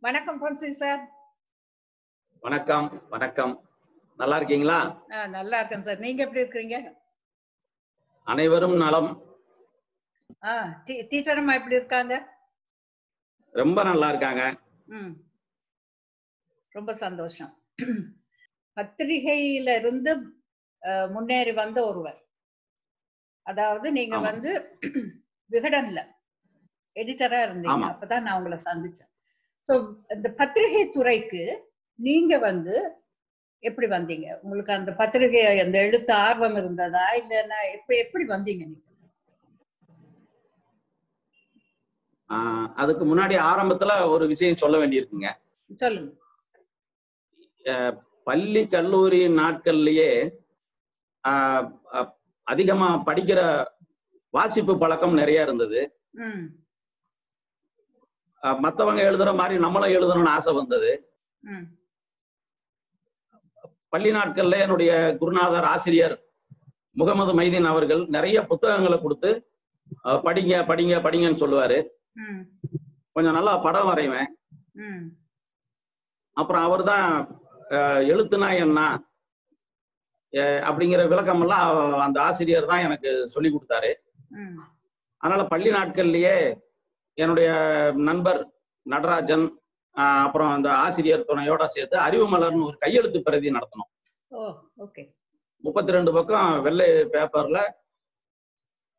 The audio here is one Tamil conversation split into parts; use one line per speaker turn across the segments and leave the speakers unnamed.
வணக்கம் பொன்சி சார்.
வணக்கம் வணக்கம். நல்லா இருக்கீங்களா?
நல்லா இருக்கேன் சார். நீங்க எப்படி இருக்கீங்க?
அனைவரும் நலம்.
டீச்சர் அம்மா எப்படி இருக்காங்க?
ரொம்ப நல்லா இருக்காங்க.
ரொம்ப சந்தோஷம். பத்திரிகையில இருந்து முன்னேறி வந்த ஒருவர், அதாவது நீங்க வந்து விகடன்ல எடிட்டரா இருந்தீங்க. அப்பதான் நான் உங்களை சந்திச்சேன். சோ இந்த பத்திரிகை துறைக்கு நீங்க வந்து எப்படி வந்தீங்க? உங்களுக்கு அந்த பத்திரிகை அந்த எழுத்து ஆர்வம் இருந்ததா இல்லைன்னா எப்படி வந்தீங்க நீங்க?
அதுக்கு முன்னாடி ஆரம்பத்துல ஒரு விஷயம் சொல்ல வேண்டியிருக்குங்க.
சொல்லுங்க.
பள்ளி கல்லூரி நாட்கள்லயே அதிகமா படிக்கிற வாசிப்பு பழக்கம் நிறைய இருந்தது. மத்தவங்க எழுதுற மாதிரி நம்மளும் எழுதணும்னு ஆசை வந்தது. பள்ளி நாட்கள்ல என்னுடைய குருநாதர் ஆசிரியர் முகமது மைதீன் அவர்கள் நிறைய புத்தகங்களை கொடுத்து படிங்க படிங்க படிங்கன்னு சொல்லுவாரு. கொஞ்சம் நல்லா படம் வரைவேன். அப்புறம் அவர் தான் எழுத்துனா என்ன அப்படிங்கிற விளக்கம் எல்லாம் அந்த ஆசிரியர் தான் எனக்கு சொல்லி கொடுத்தாரு. அதனால பள்ளி நாட்கள்லயே என்னுடைய நண்பர் நடராஜன் அப்புறம் அந்த ஆசிரியர் துணையோட சேர்த்து அறிவு மலர்னு ஒரு கையெழுத்து பிரதி நடத்தணும். 32 பக்கம் வெள்ளை பேப்பர்ல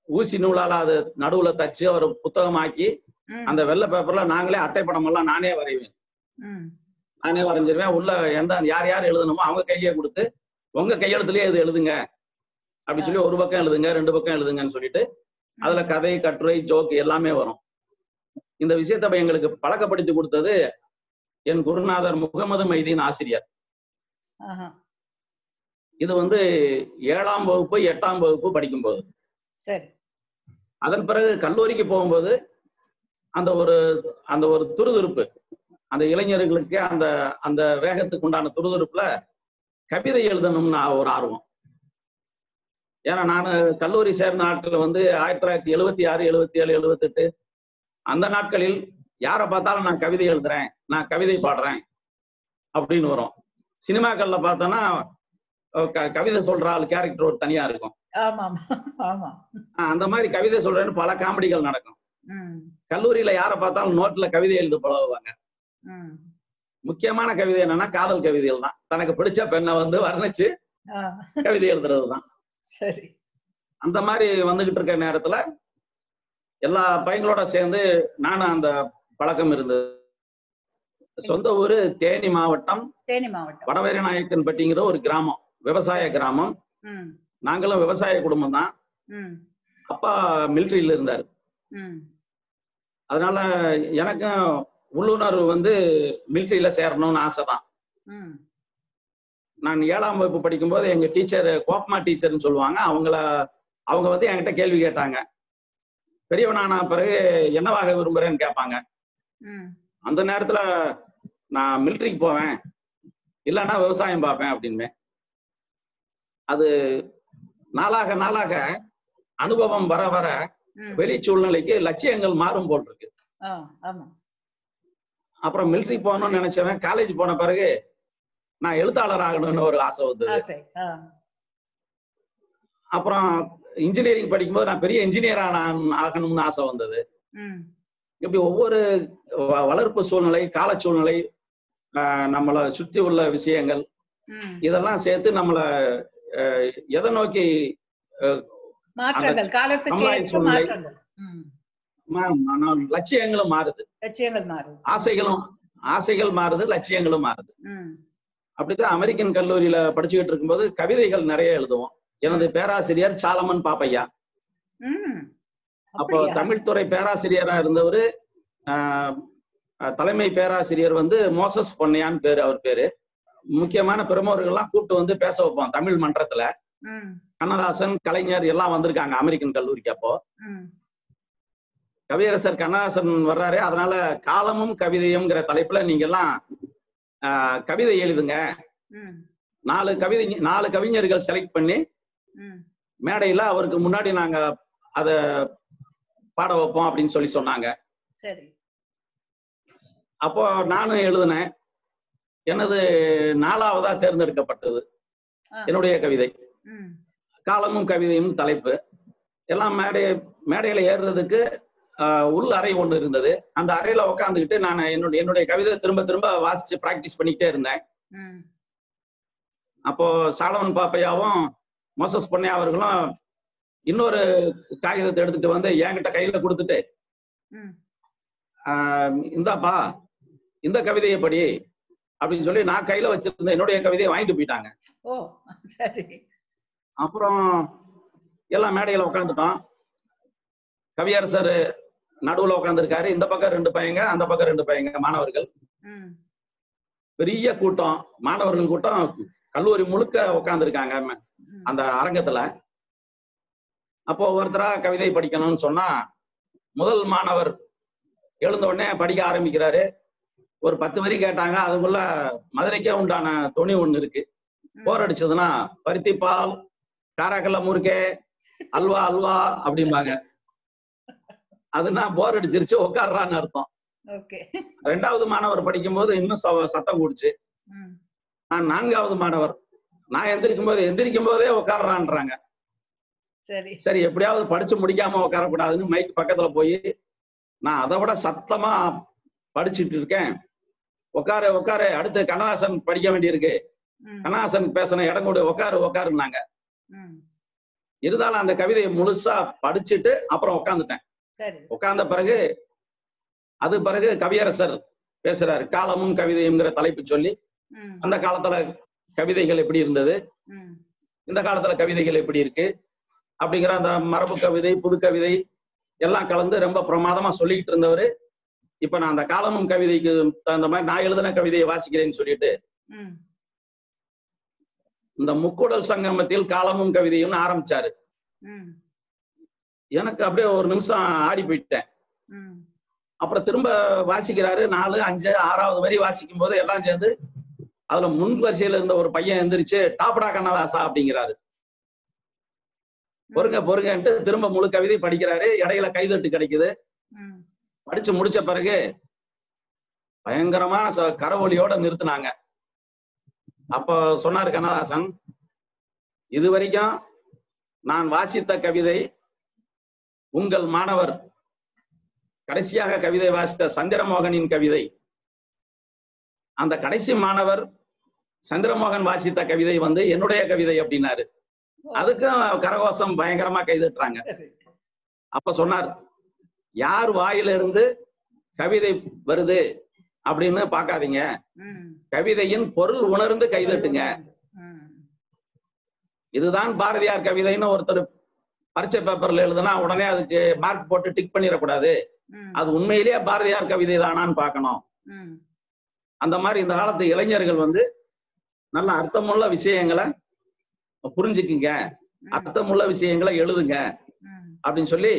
ஊசி நூலால அது நடுவுல தச்சு ஒரு புத்தகமாக்கி அந்த வெள்ளை பேப்பர்ல நாங்களே அட்டைப்படம் எல்லாம் நானே வரைவேன். நானே வரைஞ்சிருவேன். உள்ள யார் யார் எழுதணுமோ அவங்க கையிலேயே கொடுத்து உங்க கையெழுத்துலயே இது எழுதுங்க அப்படின்னு சொல்லி ஒரு பக்கம் எழுதுங்க 2 பக்கம் எழுதுங்கன்னு சொல்லிட்டு அதுல கதை கட்டுரை ஜோக் எல்லாமே வரும். இந்த விஷயத்தை எங்களுக்கு பழக்கப்படுத்தி கொடுத்தது என் குருநாதர் முகமது மைதீன் ஆசிரியர். இது வந்து 7ஆம் வகுப்பு 8ஆம் வகுப்பு படிக்கும்போது. அதன் பிறகு கல்லூரிக்கு போகும்போது அந்த ஒரு துருதுருப்பு அந்த இளைஞர்களுக்கு அந்த வேகத்துக்கு உண்டான துருதுருப்புல கவிதை எழுதணும்னு ஒரு ஆர்வம். ஏன்னா நான் கல்லூரி சேர்ந்த நாட்கள் வந்து 1976 77 78 அந்த நாட்களில் யாரை பார்த்தாலும் நான் கவிதை எழுதுறேன், நான் கவிதை பாடுறேன் அப்படின்னு வரும். சினிமாக்கள்ல பார்த்தோன்னா கவிதை சொல்ற ஆள் கேரக்டர் ஒரு தனியா இருக்கும். அந்த மாதிரி கவிதை சொல்றேன்னு பல காமெடிகள் நடக்கும். கல்லூரியில யாரை பார்த்தாலும் நோட்ல கவிதை எழுத பழகுவாங்க. முக்கியமான கவிதை என்னன்னா காதல் கவிதைகள் தான். தனக்கு பிடிச்ச பெண்ணை வந்து வர்ணிச்சு கவிதை எழுதுறதுதான். அந்த மாதிரி வந்துகிட்டு இருக்க நேரத்துல எல்லா பையங்களோட சேர்ந்து நானும் அந்த பழக்கம் இருந்தது. சொந்த ஊரு தேனி மாவட்டம் வடவேரநாயக்கன்பட்டிங்கிற ஒரு கிராமம், விவசாய கிராமம். நாங்களும் விவசாய குடும்பம் தான். அப்பா மிலிட்டரியில இருந்தாரு. அதனால எனக்கும் உள்ளுணர்வு வந்து மிலிட்டரியில சேரணும்னு ஆசைதான். நான் 7ஆம் வகுப்பு படிக்கும்போது எங்க டீச்சர் கோப்மா டீச்சர்னு சொல்லுவாங்க. அவங்க வந்து என்கிட்ட கேள்வி கேட்டாங்க. பெரியவனான பிறகு என்னவாக விரும்புறேன்னு கேட்பாங்க. அந்த நேரத்துல நான் மிலிட்டரிக்கு போவேன், இல்லைன்னா விவசாயம் பார்ப்பேன் அப்படின்னு. அது நாளாக நாளாக அனுபவம் வர வர வெளி சூழ்நிலைக்கு லட்சியங்கள் மாறும் போல் இருக்கு. அப்புறம் மிலிட்டரி போகணும்னு நினைச்சவன் காலேஜ் போன பிறகு நான் எழுத்தாளர் ஆகணும்னு ஒரு ஆசை வந்தது. அப்புறம் இன்ஜினியரிங் படிக்கும்போது நான் பெரிய இன்ஜினியரா ஆகணும்னு ஆசை வந்தது. இப்படி ஒவ்வொரு வளர்ப்பு சூழ்நிலை, கால சூழ்நிலை, நம்மளை சுற்றி உள்ள விஷயங்கள் இதெல்லாம் சேர்த்து நம்மளை எதை நோக்கி லட்சியங்களும் மாறுது, ஆசைகள் மாறுது, லட்சியங்களும் மாறுது. அப்படித்தான் அமெரிக்கன் கல்லூரியில படிச்சுக்கிட்டு இருக்கும்போது கவிதைகள் நிறைய எழுதுவோம். எனது பேராசிரியர் சாலமன் பாப்பையா. அப்போ தமிழ் துறை பேராசிரியரா இருந்தவர். தலைமை பேராசிரியர் வந்து மோசஸ் பொன்னையான்னு பேரு. அவர் பேரு. முக்கியமான பிரமுகர்கள்லாம் கூப்பிட்டு வந்து பேச வைப்போம் தமிழ் மன்றத்துல. கண்ணதாசன், கலைஞர் எல்லாம் வந்திருக்காங்க அமெரிக்கன் கல்லூரிக்கு. அப்போ கவியரசர் கண்ணதாசன் வர்றாரு. அதனால காலமும் கவிதையும்ங்கிற தலைப்புல நீங்க எல்லாம் கவிதை எழுதுங்க. 4 கவிஞர்கள் செலக்ட் பண்ணி மேடையில அவருக்கு முன்னாடி நாங்க அத பாட வைப்போம் அப்படின்னு சொல்லி சொன்னாங்க. அப்போ நானும் எழுதினேன். எனது 4வதா தேர்ந்தெடுக்கப்பட்டது என்னுடைய கவிதை. காலமும் கவிதையும் தலைப்பு. எல்லாம் மேடையில ஏறுறதுக்கு உள் அறை ஒண்ணு இருந்தது. அந்த அறையில உட்காந்துக்கிட்டு நான் என்னுடைய கவிதை திரும்ப திரும்ப வாசிச்சு பிராக்டிஸ் பண்ணிக்கிட்டே இருந்தேன். அப்போ சாலமன் பாப்பையாவும் மோசஸ் பொன்னையா அவர்களும் இன்னொரு காகிதத்தை எடுத்துட்டு வந்து என்கிட்ட கையில கொடுத்துட்டு, இந்தாப்பா இந்த கவிதையை படி அப்படின்னு சொல்லி நான் கையில வச்சிருந்த என்னுடைய கவிதையை வாங்கிட்டு போயிட்டாங்க.
ஓ சரி.
அப்புறம் எல்லாம் மேடையில உட்காந்துட்டோம். கவியரசர் நடுவுல உட்காந்துருக்காரு. இந்த பக்கம் 2 பையங்க, அந்த பக்கம் 2 பையங்க மாணவர்கள். பெரிய கூட்டம், மாணவர்கள் கூட்டம் கல்லூரி முழுக்க உட்காந்துருக்காங்க அந்த அரங்கத்துல. அப்போ ஒருத்தரா கவிதை படிக்கணும்னு சொன்னா முதல் மாணவர் எழுந்த உடனே படிக்க ஆரம்பிக்கிறாரு. ஒரு 10 வரி கேட்டாங்க. அதுக்குள்ள மதுரைக்கே உண்டான துணி ஒண்ணு இருக்கு. போர் அடிச்சதுன்னா பருத்திப்பால், காராக்கல்ல முறுக்கே, அல்வா அல்வா அப்படிம்பாங்க. அதுனா போர் அடிச்சிருச்சு, உட்கார்றான்னு அர்த்தம். 2வது மாணவர் படிக்கும்போது இன்னும் சத்தம் கூடுச்சு. நான் 4வது மாணவர். நான் எந்திரிக்கும் போதே உட்கார்றான்றாங்க. சரி எப்படியாவது படிச்சு முடிக்காம உட்காரக்கூடாதுன்னு மைக் பக்கத்துல போய் நான் அதை விட சத்தமா படிச்சுட்டு இருக்கேன். உட்காரு உட்காரு, அடுத்து கண்ணதாசன் படிக்க வேண்டியிருக்கு, கண்ணதாசன் பேசின இடம் கூட உட்காருனாங்க. இருந்தாலும் அந்த கவிதையை முழுசா படிச்சுட்டு அப்புறம் உட்காந்துட்டேன். உட்கார்ந்த பிறகு கவியரசர் பேசுறாரு. காலமும் கவிதையும்ங்கிற தலைப்பு சொல்லி அந்த காலத்துல கவிதைகள் எப்படி இருந்தது, இந்த காலத்துல கவிதைகள் எப்படி இருக்கு அப்படிங்கிற அந்த மரபு கவிதை, புது கவிதை எல்லாம் கலந்து ரொம்ப பிரமாதமா சொல்லிக்கிட்டு இருந்தவரு. இப்ப நான் அந்த காலமும் கவிதைக்கு தகுந்த மாதிரி நான் எழுதின கவிதையை வாசிக்கிறேன்னு சொல்லிட்டு இந்த முக்கூடல் சங்கமத்தில் காலமும் கவிதையும் ஆரம்பிச்சாரு. எனக்கு அப்படியே ஒரு நிமிஷம் ஆடி போயிட்டேன். அப்புறம் திரும்ப வாசிக்கிறாரு. 4, 5, 6வது வரி வாசிக்கும் போது எல்லாம் சேர்ந்து அதுல முன் வரிசையில இருந்த ஒரு பையன் எந்திரிச்சு டாப்டா கண்ணதாசா அப்படிங்கிறாரு. பொறுங்கன்ட்டு திரும்ப முழு கவிதை படிக்கிறாரு. இடையில கைதட்டு கிடைக்குது. படிச்சு முடிச்ச பிறகு பயங்கரமான கரவொலியோட நிறுத்தினாங்க. அப்ப சொன்னாரு கண்ணதாசன், இது வரைக்கும் நான் வாசித்த கவிதை உங்கள் மாணவர் கடைசியாக கவிதை வாசித்த சந்திரமோகனின் கவிதை. அந்த கடைசி மாணவர் சந்திரமோகன் வாசித்த கவிதை என்னுடைய கவிதை அப்படின்னாரு. அதுக்கும் கரகோஷம் பயங்கரமா கைதட்டுறாங்க. அப்ப சொன்னார், யார் வாயிலிருந்து கவிதை வருது அப்படின்னு பாக்காதீங்க, கவிதையின் பொருள் உணர்ந்து கைதட்டுங்க. இதுதான் பாரதியார் கவிதைன்னு ஒருத்தர் பரீட்சை பேப்பர்ல எழுதுனா உடனே அதுக்கு மார்க் போட்டு டிக் பண்ணிடக்கூடாது. அது உண்மையிலேயே பாரதியார் கவிதை தானான்னு பார்க்கணும். அந்த மாதிரி இந்த காலத்து இளைஞர்கள் நல்ல அர்த்தமுள்ள விஷயங்களை புரிஞ்சுக்குங்க, அர்த்தமுள்ள விஷயங்களை எழுதுங்க அப்படின்னு சொல்லி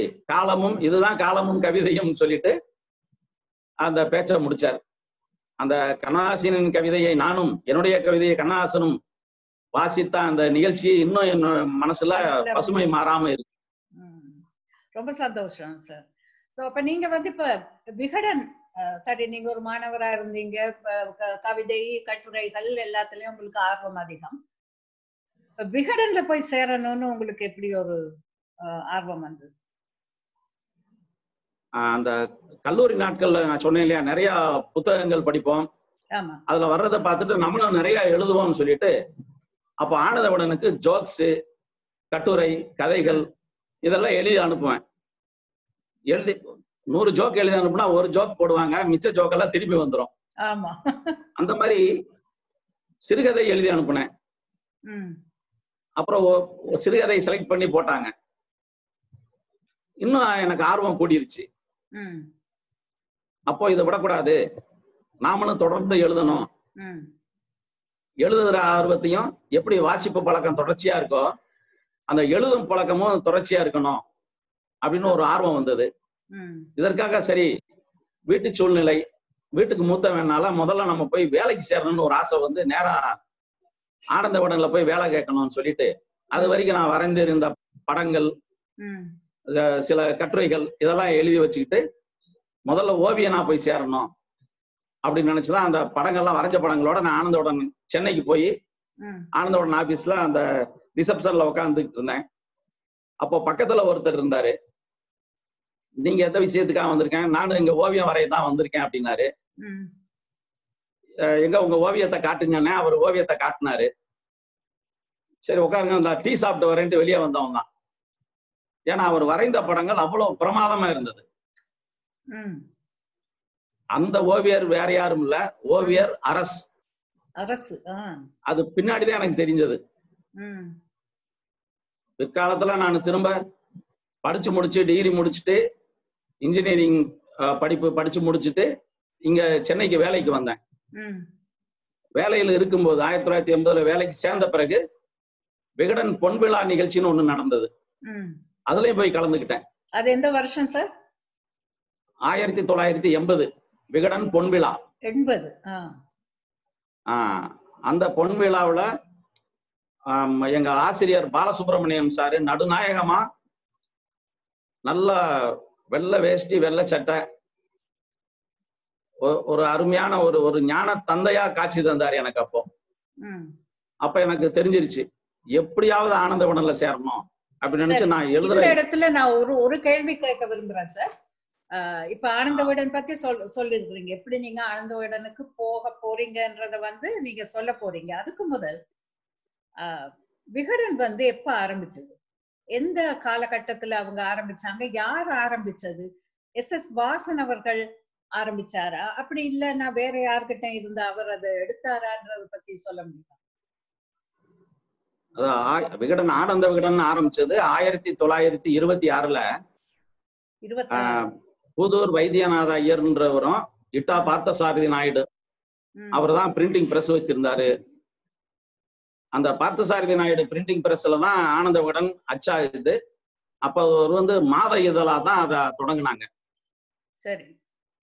இதுதான் காலமும் கவிதையும் சொல்லிட்டு அந்த பேச்சை முடிச்சார். அந்த கண்ணதாசனின் கவிதையை நானும், என்னுடைய கவிதையை கண்ணதாசனும் வாசித்த அந்த நிகழ்ச்சி இன்னும் என் மனசுல பசுமை மாறாம இருக்கு.
ரொம்ப சந்தோஷம் சார். சோ அப்ப நீங்க இப்ப விகடன், சரி, நீங்க ஒரு மாணவரா இருந்தீங்க, கவிதை கட்டுரைகள் எல்லாத்துலயும் உங்களுக்கு ஆர்வம் அதிகம். விகடன்ல போய் சேரணும்னு உங்களுக்கு எப்படி ஒரு ஆர்வம் வந்தது?
அந்த கல்லூரி நாட்கள்ல நான் சொன்னேன் இல்லையா, நிறைய புத்தகங்கள் படிப்போம். அதுல வர்றதை பார்த்துட்டு நம்மளும் நிறைய எழுதுவோம்னு சொல்லிட்டு அப்போ ஆனந்தவிடனுக்கு ஜோக்ஸ், கட்டுரை, கதைகள் இதெல்லாம் எழுதி அனுப்புவேன். 100 ஜோக் எழுதி அனுப்புனா ஒரு ஜோக் போடுவாங்க, மிச்ச ஜோக்கெல்லாம் திருப்பி வந்துடும். அந்த மாதிரி சிறுகதை எழுதி அனுப்புனேன். அப்புறம் சிறுகதை செலக்ட் பண்ணி போட்டாங்க. இன்னும் எனக்கு ஆர்வம் கூடிருச்சு. அப்போ இதை விடக்கூடாது, நாமளும் தொடர்ந்து எழுதணும். எழுதுற ஆர்வத்தையும் எப்படி வாசிப்பு பழக்கம் தொடர்ச்சியா இருக்கோ அந்த எழுதும் பழக்கமும் தொடர்ச்சியா இருக்கணும் அப்படின்னு ஒரு ஆர்வம் வந்தது. இதற்காக சரி, வீட்டு சூழ்நிலை, வீட்டுக்கு மூத்த வேணால முதல்ல நம்ம போய் வேலைக்கு சேரணும்னு ஒரு ஆசை நேரா ஆனந்தவிடன்ல போய் வேலை கேட்கணும்னு சொல்லிட்டு அது வரைக்கும் நான் வரைந்திருந்த படங்கள், சில கட்டுரைகள் இதெல்லாம் எழுதி வச்சுக்கிட்டு முதல்ல ஓவியனா போய் சேரணும் அப்படின்னு நினைச்சுதான் அந்த படங்கள்லாம் வரைஞ்ச படங்களோட நான் ஆனந்தவுடன் சென்னைக்கு போய் ஆனந்தவுடன் ஆபீஸ்ல அந்த ரிசப்ஷன்ல உட்காந்துட்டு இருந்தேன். அப்போ பக்கத்துல ஒருத்தர் இருந்தாரு. நீங்க எந்த விஷயத்துக்காக வந்திருக்கேன்? நானும் எங்க ஓவியம் வரைய தான் வந்திருக்கேன் அப்படின்னாரு. எங்க உங்க ஓவியத்தை காட்டுங்கன்னே. அவர் ஓவியத்தை காட்டினாரு. சரி உட்காருங்க, இந்த டீ சாப்பிட்டு வரேன்ட்டு வெளியே வந்தவங்க தான். ஏன்னா அவர் வரைந்த படங்கள் அவ்வளவு பிரமாதமா இருந்தது. அந்த ஓவியர் வேற யாரும் இல்ல, ஓவியர் அரசு. அது பின்னாடிதான் எனக்கு தெரிஞ்சது. பிற்காலத்துல நான் திரும்ப படிச்சு முடிச்சு டிகிரி முடிச்சுட்டு இன்ஜினியரிங் படிப்பு படிச்சு முடிச்சுட்டு இங்க சென்னைக்கு வேலைக்கு வந்தேன். வேலையில இருக்கும்போது 1980 வேலைக்கு சேர்ந்த பிறகு விகடன் பொன்விழா நிகழ்ச்சின்னு ஒண்ணு நடந்தது. அதுலயும் போய் கலந்துக்கிட்டேன்.
அது எந்த வருஷம் சார்?
1980 விகடன் பொன்விழா.
80.
அந்த பொன்விழாவுல எங்க ஆசிரியர் பாலசுப்ரமணியம் சாரு நடுநாயகமா நல்ல வெள்ளை வேஷ்டி வெள்ளை சட்டை ஒரு அருமையான ஒரு ஞான தந்தையா காட்சி தந்தார் எனக்கு. அப்ப எனக்கு தெரிஞ்சிருச்சு எப்படியாவது ஆனந்தவுடன்ல சேரணும் அப்படின்னு நினைச்சு நான் எழுதுற
இடத்துல நான் ஒரு கேள்வி கேட்க விரும்புறேன் சார். இப்ப ஆனந்தவிடன் பத்தி சொல்லிருக்கீங்க, எப்படி நீங்க ஆனந்தவிடனுக்கு போக போறீங்கன்றத நீங்க சொல்ல போறீங்க. அதுக்கு முதல் விகடன் எப்ப ஆரம்பிச்சது? எந்த காலகட்டத்துல அவங்க ஆரம்பிச்சாங்க? யார் ஆரம்பிச்சது? எஸ் வாசன் அவர்கள் ஆரம்பிச்சாரா, அப்படி இல்லைன்னா வேற யாருக்கிட்ட இருந்த அவர் அதை எடுத்தாரான்றத பத்தி சொல்ல முடியுமா?
விகடன் ஆனந்த விகடன் ஆரம்பிச்சது 1926ல புதூர் வைத்தியநாத ஐயர்ன்றவரும் இட்டா பார்த்தசாரதி நாயுடு அவர் தான் பிரிண்டிங் பிரஸ் வச்சிருந்தாரு. அந்த பார்த்தசாரதி நாயுடு பிரிண்டிங் பிரஸ்ல தான் ஆனந்த விகடன் அச்சாகுது. அப்ப அவர் மாத இதழா தான் அதை தொடங்கினாங்க.
சரி,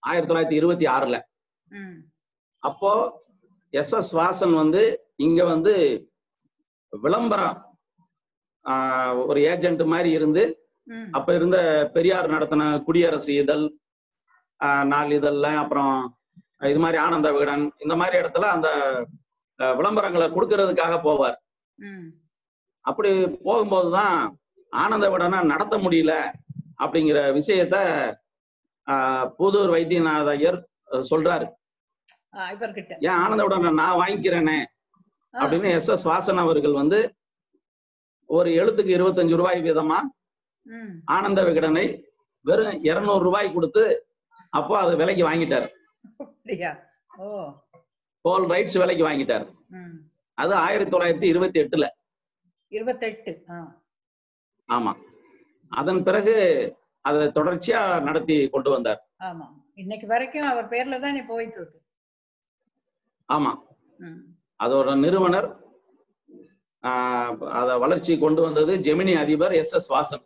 1926ல. அப்போ எஸ் வாசன் இங்க விளம்பரம் ஒரு ஏஜென்ட் மாதிரி இருந்து அப்ப இருந்த பெரியார் நடத்தின குடியரசு இதழ், நாளிதழ்ல, அப்புறம் இது மாதிரி ஆனந்த விகடன், இந்த மாதிரி இடத்துல அந்த விளம்பரங்களை கொடுக்கறதுக்காக போவார். அப்படி போகும்போதுதான் ஆனந்த விகடனை நடத்த முடியல அப்படிங்கிற விஷயத்த புதூர் வைத்தியநாத ஐயர் சொல்றாரு. ஏன் ஆனந்த விகடனை நான் வாங்கிக்கிறேனே அப்படின்னு எஸ் வாசன் அவர்கள் ஒரு எழுத்துக்கு 25 ரூபாய் வீதமா ஆனந்த விகடனை வெறும் 200 ரூபாய் கொடுத்து அப்போ அது விலைக்கு வாங்கிட்டாரு. ஹோல் ரைட்ஸ் விலைக்கு வாங்கிட்டாரு. அது 1928ல. ஆமா. அதன் பிறகு அதை தொடர்ச்சியா நடத்தி கொண்டு வந்தார்.
ஆமா, இன்னைக்கு வரைக்கும் அவர் பேர்ல தான் போயிட்டு இருக்கு.
ஆமா, அதோட நிறுவனர் அத வளர்ச்சி கொண்டு வந்தது ஜெமினி அதிபர் எஸ் வாசன்.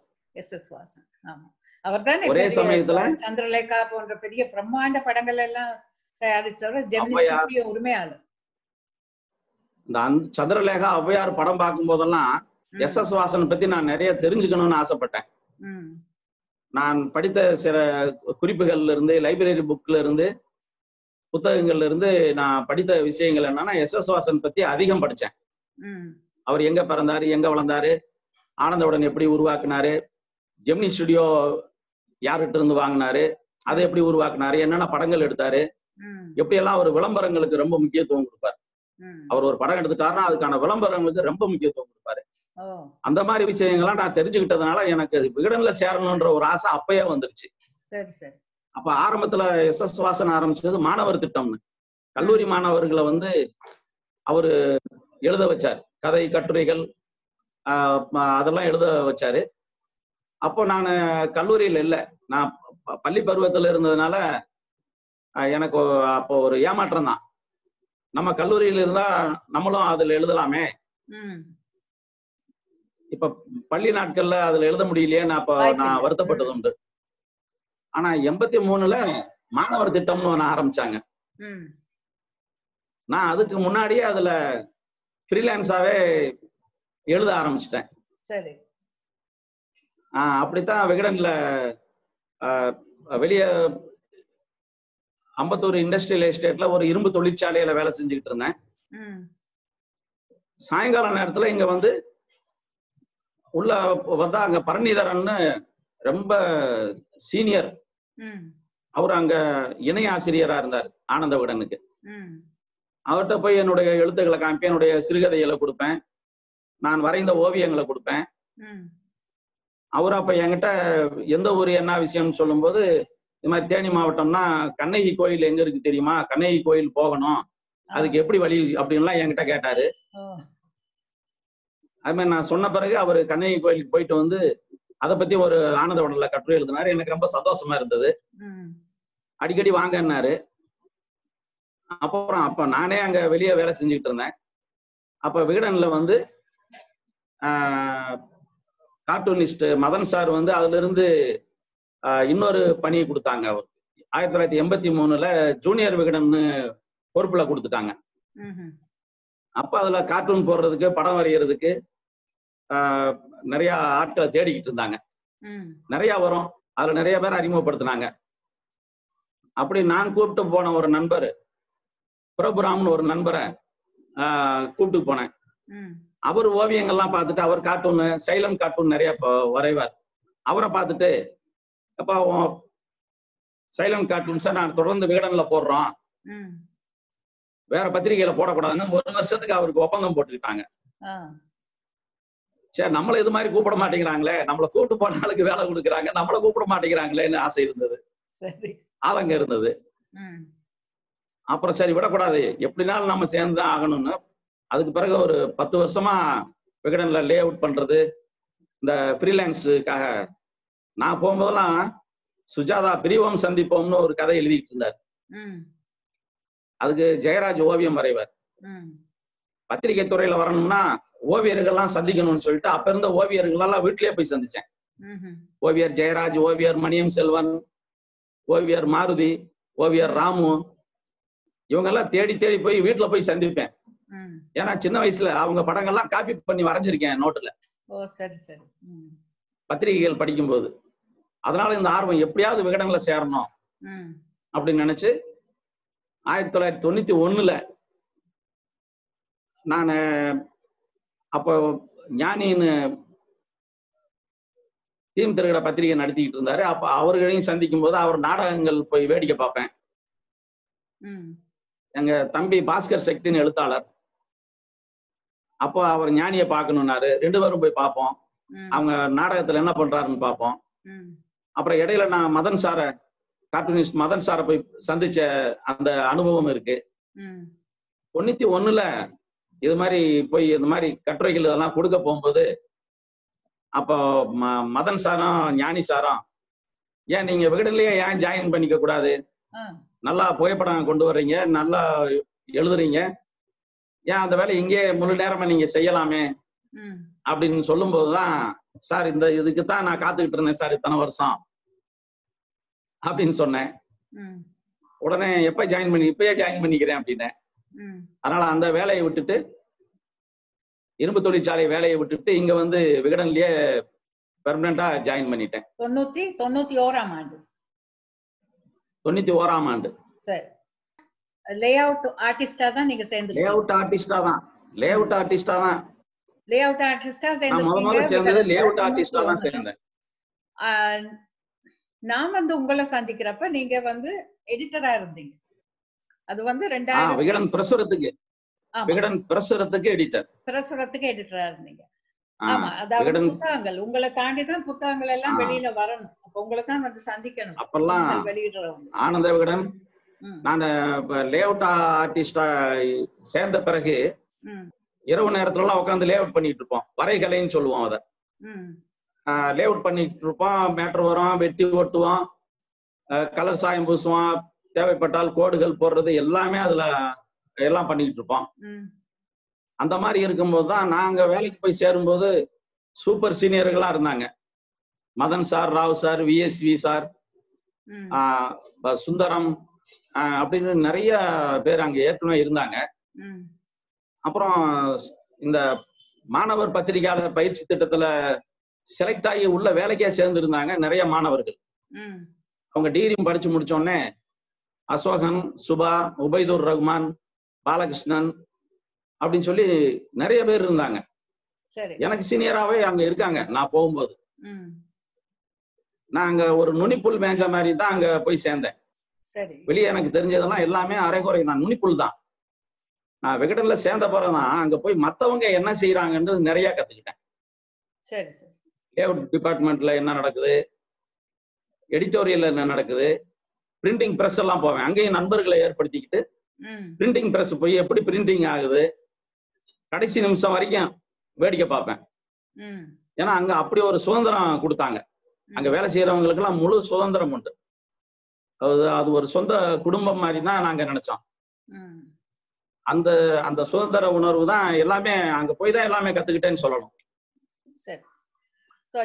ஆமா, அவர் தான்
ஒரே சமயத்துல
சந்திரலேகா போன்ற பெரிய பிரம்மாண்ட படங்கள் எல்லாம் தயாரிச்சவர். ஜெமினி உரிமையாளர்.
இந்த சந்திரலேகா ஔவையார் படம் பார்க்கும் போதெல்லாம் எஸ் வாசன் பத்தி நான் நிறைய தெரிஞ்சுக்கணும்னு ஆசைப்பட்டேன். நான் படித்த சில குறிப்புகள்ல இருந்து, லைப்ரரி புக்ல இருந்து, புத்தகங்கள்ல இருந்து நான் படித்த விஷயங்கள் என்னன்னா, எஸ் வாசன் பத்தி அதிகம் படிச்சேன். அவர் எங்க பிறந்தாரு, எங்க வளர்ந்தாரு, ஆனந்தவுடன் எப்படி உருவாக்குனாரு, ஜெமினி ஸ்டுடியோ யார்கிட்ட இருந்து வாங்கினாரு, அதை எப்படி உருவாக்குனாரு, என்னென்ன படங்கள் எடுத்தாரு, எப்படி எல்லாம் அவர் விளம்பரங்களுக்கு ரொம்ப முக்கியத்துவம் கொடுப்பாரு. அவர் ஒரு படம் எடுத்துட்டாருன்னா அதுக்கான விளம்பரங்களுக்கு ரொம்ப முக்கியத்துவம் கொடுப்பாரு. அந்த மாதிரி விஷயங்கள்லாம் நான் தெரிஞ்சுக்கிட்டதுனால எனக்கு விகடன்ல சேரணும்ன்ற ஒரு ஆசை அப்பயே வந்துருச்சு. அப்ப ஆரம்பத்துல எஸ் வாசன் ஆரம்பிச்சது மாணவர் திட்டம்னு. கல்லூரி மாணவர்களை அவரு எழுத வச்சார். கதை, கட்டுரைகள் அதெல்லாம் எழுத வச்சாரு. அப்போ நான் கல்லூரியில் இல்லை, நான் பள்ளி பருவத்தில் இருந்ததுனால எனக்கு அப்போ ஒரு ஏமாற்றம் தான். நம்ம கல்லூரியில் இருந்தா நம்மளும் அதுல எழுதலாமே, இப்ப பள்ளி நாட்கள்ல அதுல எழுத முடியலையே நான் வருத்தப்பட்டது உண்டு. ஆனா 83ல மாணவர் திட்டம்னு ஒண்ணு ஆரம்பிச்சாங்க. நான் அதுக்கு முன்னாடியே அதுல ஃப்ரீலான்ஸாவே எழுத ஆரம்பிச்சிட்டேன். அப்படித்தான் விகடன்ல வெளியே அம்பத்தூர் இண்டஸ்ட்ரியல் எஸ்டேட்ல ஒரு இரும்பு தொழிற்சாலையில வேலை செஞ்சுக்கிட்டு இருந்தேன். சாயங்கால நேரத்துல இங்க வந்து உள்ள வந்தா அங்க பரணிதரன்னு ரொம்ப சீனியர், அவர் அங்க இணை ஆசிரியரா இருந்தார் ஆனந்த விகடனுக்கு. அவர்கிட்ட போய் என்னுடைய எழுத்துக்களை காமிப்பேன், என்னுடைய சிறுகதைகளை கொடுப்பேன், நான் வரைந்த ஓவியங்களை கொடுப்பேன். அவர் அப்ப என்கிட்ட எந்த ஊர் என்ன விஷயம்னு சொல்லும்போது, இது மாதிரி தேனி மாவட்டம்னா கண்ணகி கோயில் எங்க இருக்கு தெரியுமா, கண்ணகி கோயில் போகணும், அதுக்கு எப்படி வழி அப்படின்லாம் என்கிட்ட கேட்டாரு. அது மாதிரி நான் சொன்ன பிறகு அவர் கண்ணகி கோயிலுக்கு போயிட்டு வந்து அதை பத்தி ஒரு ஆனந்த விகடன்ல கட்டுரை எழுதினாரு. எனக்கு ரொம்ப சந்தோஷமா இருந்தது. அடிக்கடி வாங்கன்னாரு. அப்புறம் அப்ப நானே அங்க வெளியே வேலை செஞ்சுக்கிட்டு இருந்தேன். அப்ப விகடன்ல வந்து கார்ட்டூனிஸ்ட் மதன் சார் வந்து அதுல இருந்து இன்னொரு பணியை கொடுத்தாங்க. அவர் 1983 ஜூனியர் விகடன்னு பொறுப்புல கொடுத்துட்டாங்க. அப்ப அதுல கார்ட்டூன் போடுறதுக்கு, படம் வரைகிறதுக்கு நிறைய ஆட்களை தேடிக்கிட்டு இருந்தாங்க. நிறைய வரும், அதுல நிறைய பேர் அறிமுகப்படுத்தினாங்க. அப்படி நான் கூப்பிட்டு போன ஒரு நண்பர் பிரபுராம்னு ஒரு நண்பரை கூப்பிட்டு போனேன். அவர் ஓவியங்கள்லாம் பார்த்துட்டு, அவர் கார்ட்டூனு சைலண்ட் கார்ட்டூன் நிறைய வரைவார். அவரை பார்த்துட்டு, அப்ப சைலண்ட் கார்ட்டூன்ஸை நான் தொடர்ந்து விகடன்ல போடுறோம், வேற பத்திரிகையில போடக்கூடாதுன்னு 1 வருஷத்துக்கு அவருக்கு ஒப்பந்தம் போட்டுக்கிட்டாங்க. சரி, நம்மள இது மாதிரி கூப்பிட மாட்டேங்கிறாங்களே, நம்மளை கூப்பிட்டு போன ஆளுக்கு வேலை கொடுக்குறாங்க, நம்மளை கூப்பிட மாட்டேங்கிறாங்களேன்னு ஆசை இருந்தது, ஆதங்க இருந்தது. அப்புறம் சரி விடக்கூடாது, எப்படினாலும் நம்ம சேர்ந்துதான் ஆகணும்னு அதுக்கு பிறகு ஒரு 10 வருஷமா விகடன்ல லே அவுட் பண்றது, இந்த ஃப்ரீலான்ஸுக்காக நான் போகும்போதெல்லாம் சுஜாதா பிரிவோம் சந்திப்போம்னு ஒரு கதை எழுதிட்டு இருந்தார். அதுக்கு ஜெயராஜ் ஓவியம் வரைவார். பத்திரிகை துறையில வரணும்னா ஓவியர்கள்லாம் சந்திக்கணும்னு சொல்லிட்டு அப்ப இருந்த ஓவியர்களெல்லாம் வீட்டிலேயே போய் சந்திச்சேன். ஓவியர் ஜெயராஜ், ஓவியர் மணியம் செல்வன், ஓவியர் மாருதி, ஓவியர் ராமு, இவங்கெல்லாம் தேடி தேடி போய் வீட்டுல போய் சந்திப்பேன். ஏன்னா சின்ன வயசுல அவங்க படங்கள்லாம் காப்பி பண்ணி வரைஞ்சிருக்கேன் நோட்டுல, பத்திரிகைகள் படிக்கும்போது. அதனால இந்த ஆர்வம் எப்படியாவது விகடன்ல சேரணும் அப்படின்னு நினைச்சு 1991 நான் அப்போ ஞானின்னு தீம் திருகட பத்திரிகை நடத்திக்கிட்டு இருந்தாரு. அப்ப அவர்களையும் சந்திக்கும் போது அவர் நாடகங்கள் போய் வேடிக்கை பார்ப்பேன். எங்க தம்பி பாஸ்கர் சக்தின்னு எழுத்தாளர், அப்போ அவர் ஞானியை பார்க்கணும்னாரு. 2 பேரும் போய் பார்ப்போம், அவங்க நாடகத்துல என்ன பண்றாருன்னு பார்ப்போம். அப்புறம் இடையில நான் மதன் சார, கார்ட்டூனிஸ்ட் மதன் சாரை போய் சந்திச்ச அந்த அனுபவம் இருக்கு. 91 இது மாதிரி போய் இந்த மாதிரி கட்டுரைகள் இதெல்லாம் கொடுக்க போகும்போது, அப்போ மதன் சாரும் ஞானி சாரும், ஏன் நீங்க விகடன்லயே ஏன் ஜாயின் பண்ணிக்க கூடாது, நல்லா புகைப்படம் கொண்டு வர்றீங்க, நல்லா எழுதுறீங்க, ஏன் அந்த வேலை இங்கே முழு நேரமா நீங்க செய்யலாமே அப்படின்னு சொல்லும் போதுதான், சார் இந்த இதுக்குத்தான் நான் காத்துக்கிட்டு இருந்தேன் சார் இத்தனை வருஷம் அப்படின்னு சொன்னேன். உடனே எப்ப இப்பயே ஜாயின் பண்ணிக்கிறேன் அப்படின்னேன். அதனால அந்த வேலையை விட்டுட்டு, இரும்பு தொழிற்சாலை வேலையை விட்டுட்டு இங்க வந்து விகடன்லயே பெர்மனண்டா ஜாயின் பண்ணிட்டேன். 91ஆம் ஆண்டு.
சரி, லே அவுட் ஆர்டிஸ்டா தான் நீங்க சேர்ந்து?
லே அவுட் ஆர்டிஸ்டா தான். லே அவுட் ஆர்டிஸ்டா
சேர்ந்து
லே அவுட் ஆர்டிஸ்டா தான் சேர்ந்தேன்.
நான் வந்து உங்களை சந்திக்கிறப்ப நீங்க வந்து எடிட்டரா இருந்தீங்க. அது வந்து
விகடன் பிரசுரத்துக்கு
எடிட்டரா இருந்தீங்க. ஆமா, அதாவது புத்தகங்கள் உங்களை தாண்டிதான் புத்தகங்கள் எல்லாம் வெளியில வரணும். அப்ப உங்களை தான் வந்து சந்திக்கணும்.
அப்பெல்லாம் ஆனந்த விகடன் நான் லே அவுட் ஆர்டிஸ்டா சேர்ந்த பிறகு இரவு நேரத்துல எல்லாம் உட்காந்து லே அவுட் பண்ணிட்டு இருப்போம். வரைகலைன்னு சொல்லுவோம். அதை லே அவுட் பண்ணிட்டு இருப்போம். மேட்டர் வரும், வெட்டி ஓட்டுவோம், கலர் சாயம் பூசுவோம், தேவைப்பட்டால் கோடுகள் போடுறது எல்லாமே அதுல எல்லாம் பண்ணிக்கிட்டு இருப்போம். அந்த மாதிரி இருக்கும்போது தான் நாங்க வேலைக்கு போய் சேரும்போது சூப்பர் சீனியர்களா இருந்தாங்க. Madan sir, Rao sir, VSV sir, Sundaram அப்படின்னு நிறைய பேர் அங்க ஏற்கனவே இருந்தாங்க. அப்புறம் இந்த மாணவர் பத்திரிகையாளர் பயிற்சி திட்டத்துல செலக்ட் ஆகி உள்ள வேலைக்கே சேர்ந்து இருந்தாங்க நிறைய மாணவர்கள். அவங்க டிகிரியும் படிச்சு முடிச்சோடனே அசோகன், சுபா, உபைதுர் ரஹ்மான், பாலகிருஷ்ணன் அப்படின்னு சொல்லி நிறைய பேர் இருந்தாங்க. எனக்கு சீனியராகவே அங்க இருக்காங்க. நான் போகும்போது நான் அங்க ஒரு நுனிப்புல் மேஞ்ச மாதிரி தான் அங்க போய் சேர்ந்தேன். வெளியே எனக்கு தெரிஞ்சதெல்லாம் எல்லாமே அரைகுறை தான், நுனிப்புல் தான். நான் விகடன்ல சேர்ந்த பிறகுதான் அங்க போய் மத்தவங்க என்ன செய்யறாங்கன்னு நிறைய கத்துக்கிட்டேன். லேஅவுட் டிபார்ட்மெண்ட்ல என்ன நடக்குது, எடிட்டோரியல்ல என்ன நடக்குது, பிரிண்டிங் பிரஸ் எல்லாம் போவேன். அங்கேயும் நண்பர்களை ஏற்படுத்திக்கிட்டு பிரிண்டிங் பிரஸ் போய் எப்படி பிரிண்டிங் ஆகுது கடைசி நிமிஷம் வரைக்கும் வேடிக்கை பார்ப்பேன். ஏன்னா அங்க அப்படி ஒரு சுதந்திரம் கொடுத்தாங்க. அங்க வேலை செய்யறவங்களுக்கு எல்லாம் முழு சுதந்திரம் உண்டு. அது ஒரு சொந்த குடும்பம் மாதிரி தான் நாங்க நினைச்சோம். அந்த அந்த சுதந்திர உணர்வு தான் எல்லாமே அங்க போய் தான் எல்லாமே கத்துக்கிட்டேன்னு சொல்லணும்.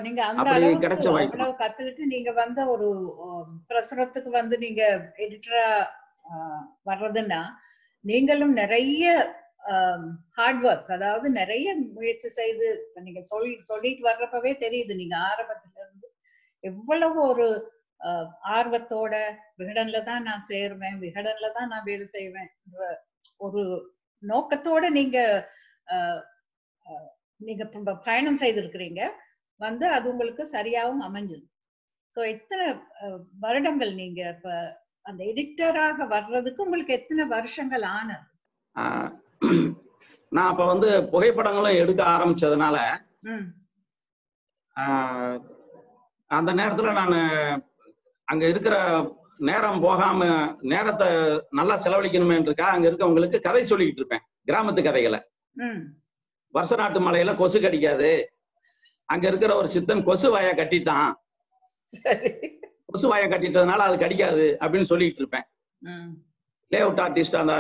நீங்க அந்த அளவுக்கு கத்துக்கிட்டு நீங்க வந்த ஒரு பிரசுரத்துக்கு வந்து நீங்க எடிட்டரா வர்றதுன்னா நீங்களும் நிறைய ஹார்ட் ஒர்க், அதாவது நிறைய முயற்சி செய்து நீங்க சொல்லிட்டு வர்றப்பவே தெரியுது நீங்க ஆரம்பத்துல இருந்து எவ்வளவு ஒரு ஆர்வத்தோட விகடன்ல தான் நான் சேருவேன், விகடன்ல தான் நான் வேலை செய்வேன் ஒரு நோக்கத்தோட நீங்க நீங்க பயணம் செய்திருக்கிறீங்க. வந்து அது உங்களுக்கு சரியாகவும் அமைஞ்சது. சோ எத்தனை வருடங்கள் நீங்க இப்ப அந்த எடிட்டராக வர்றதுக்கு உங்களுக்கு எத்தனை வருஷங்கள் ஆனது?
நான் அப்ப வந்து புகைப்படங்களும் எடுக்க ஆரம்பிச்சதுனால அந்த நேரத்துல நான் அங்க இருக்கிற நேரம் போகாம நேரத்தை நல்லா செலவழிக்கணுமேன்றக்கா அங்க இருக்கவங்களுக்கு கதை சொல்லிக்கிட்டு இருப்பேன், கிராமத்து கதைகளை. வருஷ நாட்டு மலையில கொசு கடிக்காது, அங்க இருக்கிற ஒரு சித்தன் கொசு வாயை கட்டிட்டான், கொசு வாயை கட்டிட்டதுனால அது கடிக்காது அப்படின்னு சொல்லிட்டு இருப்பேன். லேஅவுட் ஆர்டிஸ்ட் அந்த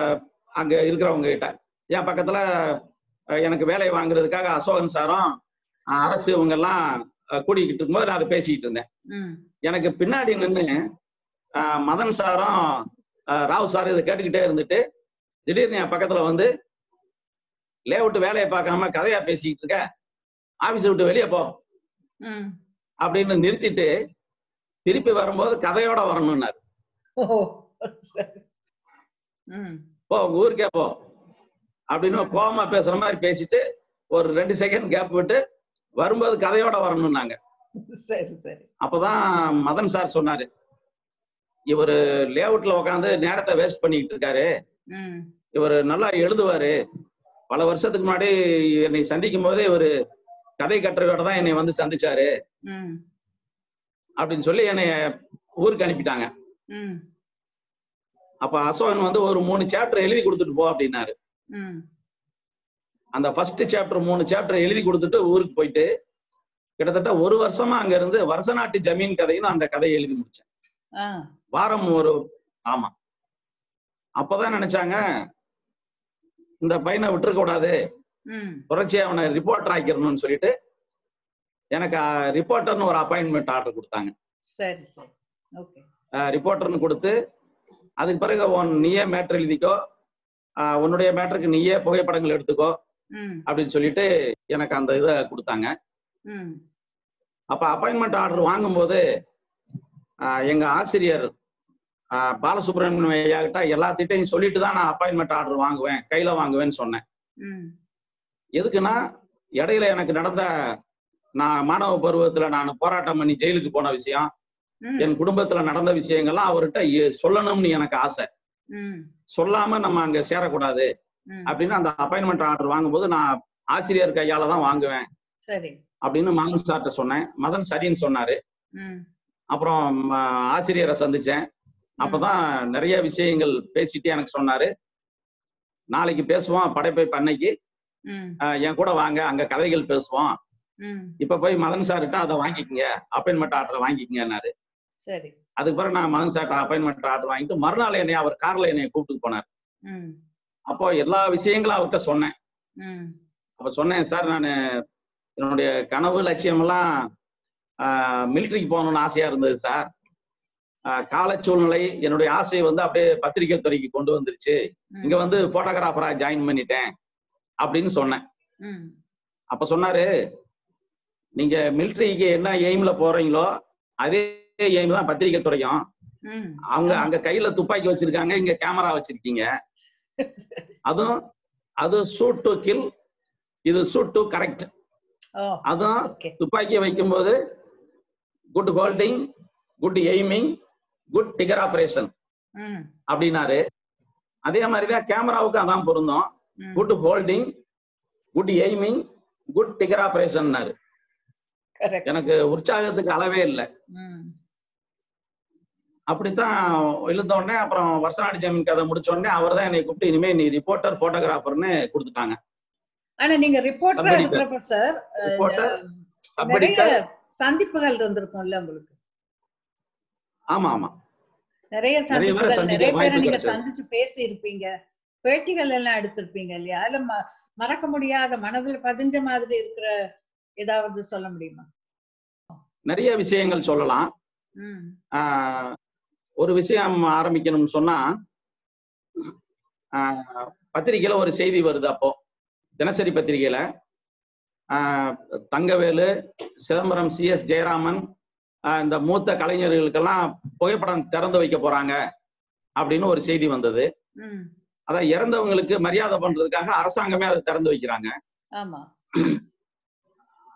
அங்க இருக்கிறவங்க கிட்ட என் பக்கத்துல எனக்கு வேலையை வாங்குறதுக்காக அசோகன் சாரும் அரசு இவங்க எல்லாம் கூட்டிக்கிட்டு இருக்கும்போது நான் அதை பேசிக்கிட்டு இருந்தேன். எனக்கு பின்னாடி நின்று மதன் சாரும் ராவ் சாரும் இதை கேட்டுக்கிட்டே இருந்துட்டு திடீர்னு என் பக்கத்துல வந்து லேஅவுட் வேலையை பார்க்காம கதையா பேசிக்கிட்டு இருக்க, ஆபீஸ் விட்டு வெளியே போ அப்படின்னு நிறுத்திட்டு திருப்பி வரும்போது கதையோட வரணும்னாரு. போ உங்க ஊருக்கே போ அப்படின்னு கோபமா பேசுற மாதிரி பேசிட்டு ஒரு 2 செகண்ட் கேப் விட்டு வரும்போது கதையோட வரணும்னாங்க. அப்பதான் மதன் சார் சொன்னாரு, இவரு லேஅவுட்ல உட்காந்து நேரத்தை வேஸ்ட் பண்ணிக்கிட்டு இருக்காரு, இவரு நல்லா எழுதுவாரு, பல வருஷத்துக்கு முன்னாடி என்னை சந்திக்கும் போதே இவரு கதை கட்டுறதோட தான் என்னை வந்து சந்திச்சாரு அப்படின்னு சொல்லி என்னை ஊருக்கு அனுப்பிட்டாங்க. அப்ப அசோகன் வந்து ஒரு 3 சாப்டர் எழுதி கொடுத்துட்டு போ அப்படின்னாரு. அந்த ஃபர்ஸ்ட் சாப்டர் 3 சாப்டர் எழுதி கொடுத்துட்டு ஊருக்கு போயிட்டு கிட்டத்தட்ட 1 வருஷமா அங்க இருந்து வருஷ நாட்டு ஜமீன் கதைன்னு அந்த கதையை எழுதி முடிச்சேன். வாரம் ஒரு ஆமா. அப்பதான் நினைச்சாங்க இந்த பையனை விட்டுருக்க கூடாது, தொடர்ச்சியா அவனை ரிப்போர்ட்டர் ஆக்கிடணும்னு சொல்லிட்டு எனக்கு ரிப்போர்ட்டர்னு ஒரு அப்பாயின்மெண்ட் ஆர்டர் கொடுத்தாங்க. ரிப்போர்ட்டர்னு கொடுத்து அதுக்கு பிறகு நீயே மேட்டர் எழுதிக்கோ, உன்னுடைய மேட்டருக்கு நீயே புகைப்படங்கள் எடுத்துக்கோ அப்படின்னு சொல்லிட்டு எனக்கு அந்த இதை கொடுத்தாங்க. அப்ப அப்பாயின்மெண்ட் ஆர்டர் வாங்கும்போது எங்க ஆசிரியர் பாலசுப்ரமணியம் ஐயா கிட்ட எல்லாத்திட்டையும் சொல்லிட்டு தான் நான் அப்பாயின்மெண்ட் ஆர்டர் வாங்குவேன், கையில வாங்குவேன்னு சொன்னேன். எதுக்குன்னா இடையில எனக்கு நடந்த நான் மாணவ பருவத்துல நான் போராட்டம் பண்ணி ஜெயிலுக்கு போன விஷயம், என் குடும்பத்துல நடந்த விஷயங்கள்லாம் அவர்கிட்ட சொல்லணும்னு எனக்கு ஆசை. சொல்லாம நம்ம அங்க சேரக்கூடாது அப்படின்னு அந்த அப்பாயின்மெண்ட் ஆர்டர் வாங்கும்போது நான் ஆசிரியர் கையால தான் வாங்குவேன் அப்படின்னு மதன் சார்ட்ட சொன்னேன். மதன் சரின்னு சொன்னாரு. அப்புறம் ஆசிரியரை சந்திச்சேன். அப்பதான் நிறைய விஷயங்கள் பேசிட்டு எனக்கு சொன்னாரு, நாளைக்கு பேசுவோம் படைப்பை பண்ணைக்கு, என் கூட வாங்க அங்க கதைகள் பேசுவோம், இப்ப போய் மதன் சார்கிட்ட அதை வாங்கிக்கங்க, அப்பாயின்மெண்ட் ஆர்டர் வாங்கிக்கங்கன்னாரு. அதுக்கு பிறகு நான் மதன் சார்ட்ட அப்பாயின்மெண்ட் ஆர்டர் வாங்கிட்டு மறுநாள் என்னை அவர் கார்ல என்னை கூப்பிட்டு போனார். அப்போ எல்லா விஷயங்களும் அவர்கிட்ட சொன்னேன். அப்ப சொன்னேன், சார் நான் என்னுடைய கனவு லட்சியம் எல்லாம் மிலிட்டரிக்கு போகணும்னு ஆசையா இருந்தது சார். கால சூழ்நிலை என்னுடைய ஆசையை வந்து அப்படியே பத்திரிகை துறைக்கு கொண்டு வந்துருச்சு, இங்க வந்து போட்டோகிராஃபரா ஜாயின் பண்ணிட்டேன் அப்படின்னு சொன்னேன். அப்ப சொன்னாரு, நீங்க மிலிட்டரிக்கு என்ன எய்ம்ல போறீங்களோ அதே எய்ம் தான் பத்திரிகை துறையும், அவங்க அங்க கையில துப்பாக்கி வச்சிருக்காங்க, இங்க கேமரா வச்சிருக்கீங்க. அதுவும் அது ஷூட் டு கில், இது ஷூட் டு கரெக்ட். அதுவும் துப்பாக்கியை வைக்கும் போது good holding, good aiming, good digger operation அப்படின்னாரு. அதே மாதிரிதான் கேமராவுக்கு அதான் பொருந்தும். Good holding, good aiming, good digger operation. எனக்கு உற்சாகத்துக்கு அளவே இல்லை. அப்படித்தான் இழுத்த உடனே அப்புறம் வருஷநாடி ஜமீன் கதை முடிச்ச உடனே அவர் தான் என்னை கூப்பிட்டு இனிமே நீ ரிப்போர்ட்டர் போட்டோகிராஃபர்னு கொடுத்துட்டாங்க.
ஆனா நீங்க ரிப்போர்ட்டரா இருக்கிறப்ப சார் நிறைய சந்திப்புகள் இருந்திருக்கும்ல உங்களுக்கு?
ஆமா ஆமா,
நிறைய சந்திப்புகள், நிறைய பேரை நீங்க சந்திச்சு பேசி இருப்பீங்க, பேட்டிகள் எல்லாம் எடுத்திருப்பீங்க இல்லையா? அதுல மறக்க முடியாத மனதில் பதிஞ்ச மாதிரி இருக்கிற ஏதாவது சொல்ல முடியுமா?
நிறைய விஷயங்கள் சொல்லலாம். ஒரு விஷயம் ஆரம்பிக்கணும்னு சொன்னா, பத்திரிகையில ஒரு செய்தி வருது. அப்போ தினசரி பத்திரிகையில தங்கவேலு, சிதம்பரம் CS ஜெயராமன், இந்த மூத்த கலைஞர்களுக்கெல்லாம் புகைப்படம் திறந்து வைக்க போறாங்க அப்படின்னு ஒரு செய்தி வந்தது. அதான் இறந்தவங்களுக்கு மரியாதை பண்றதுக்காக அரசாங்கமே அதை திறந்து வைக்கிறாங்க.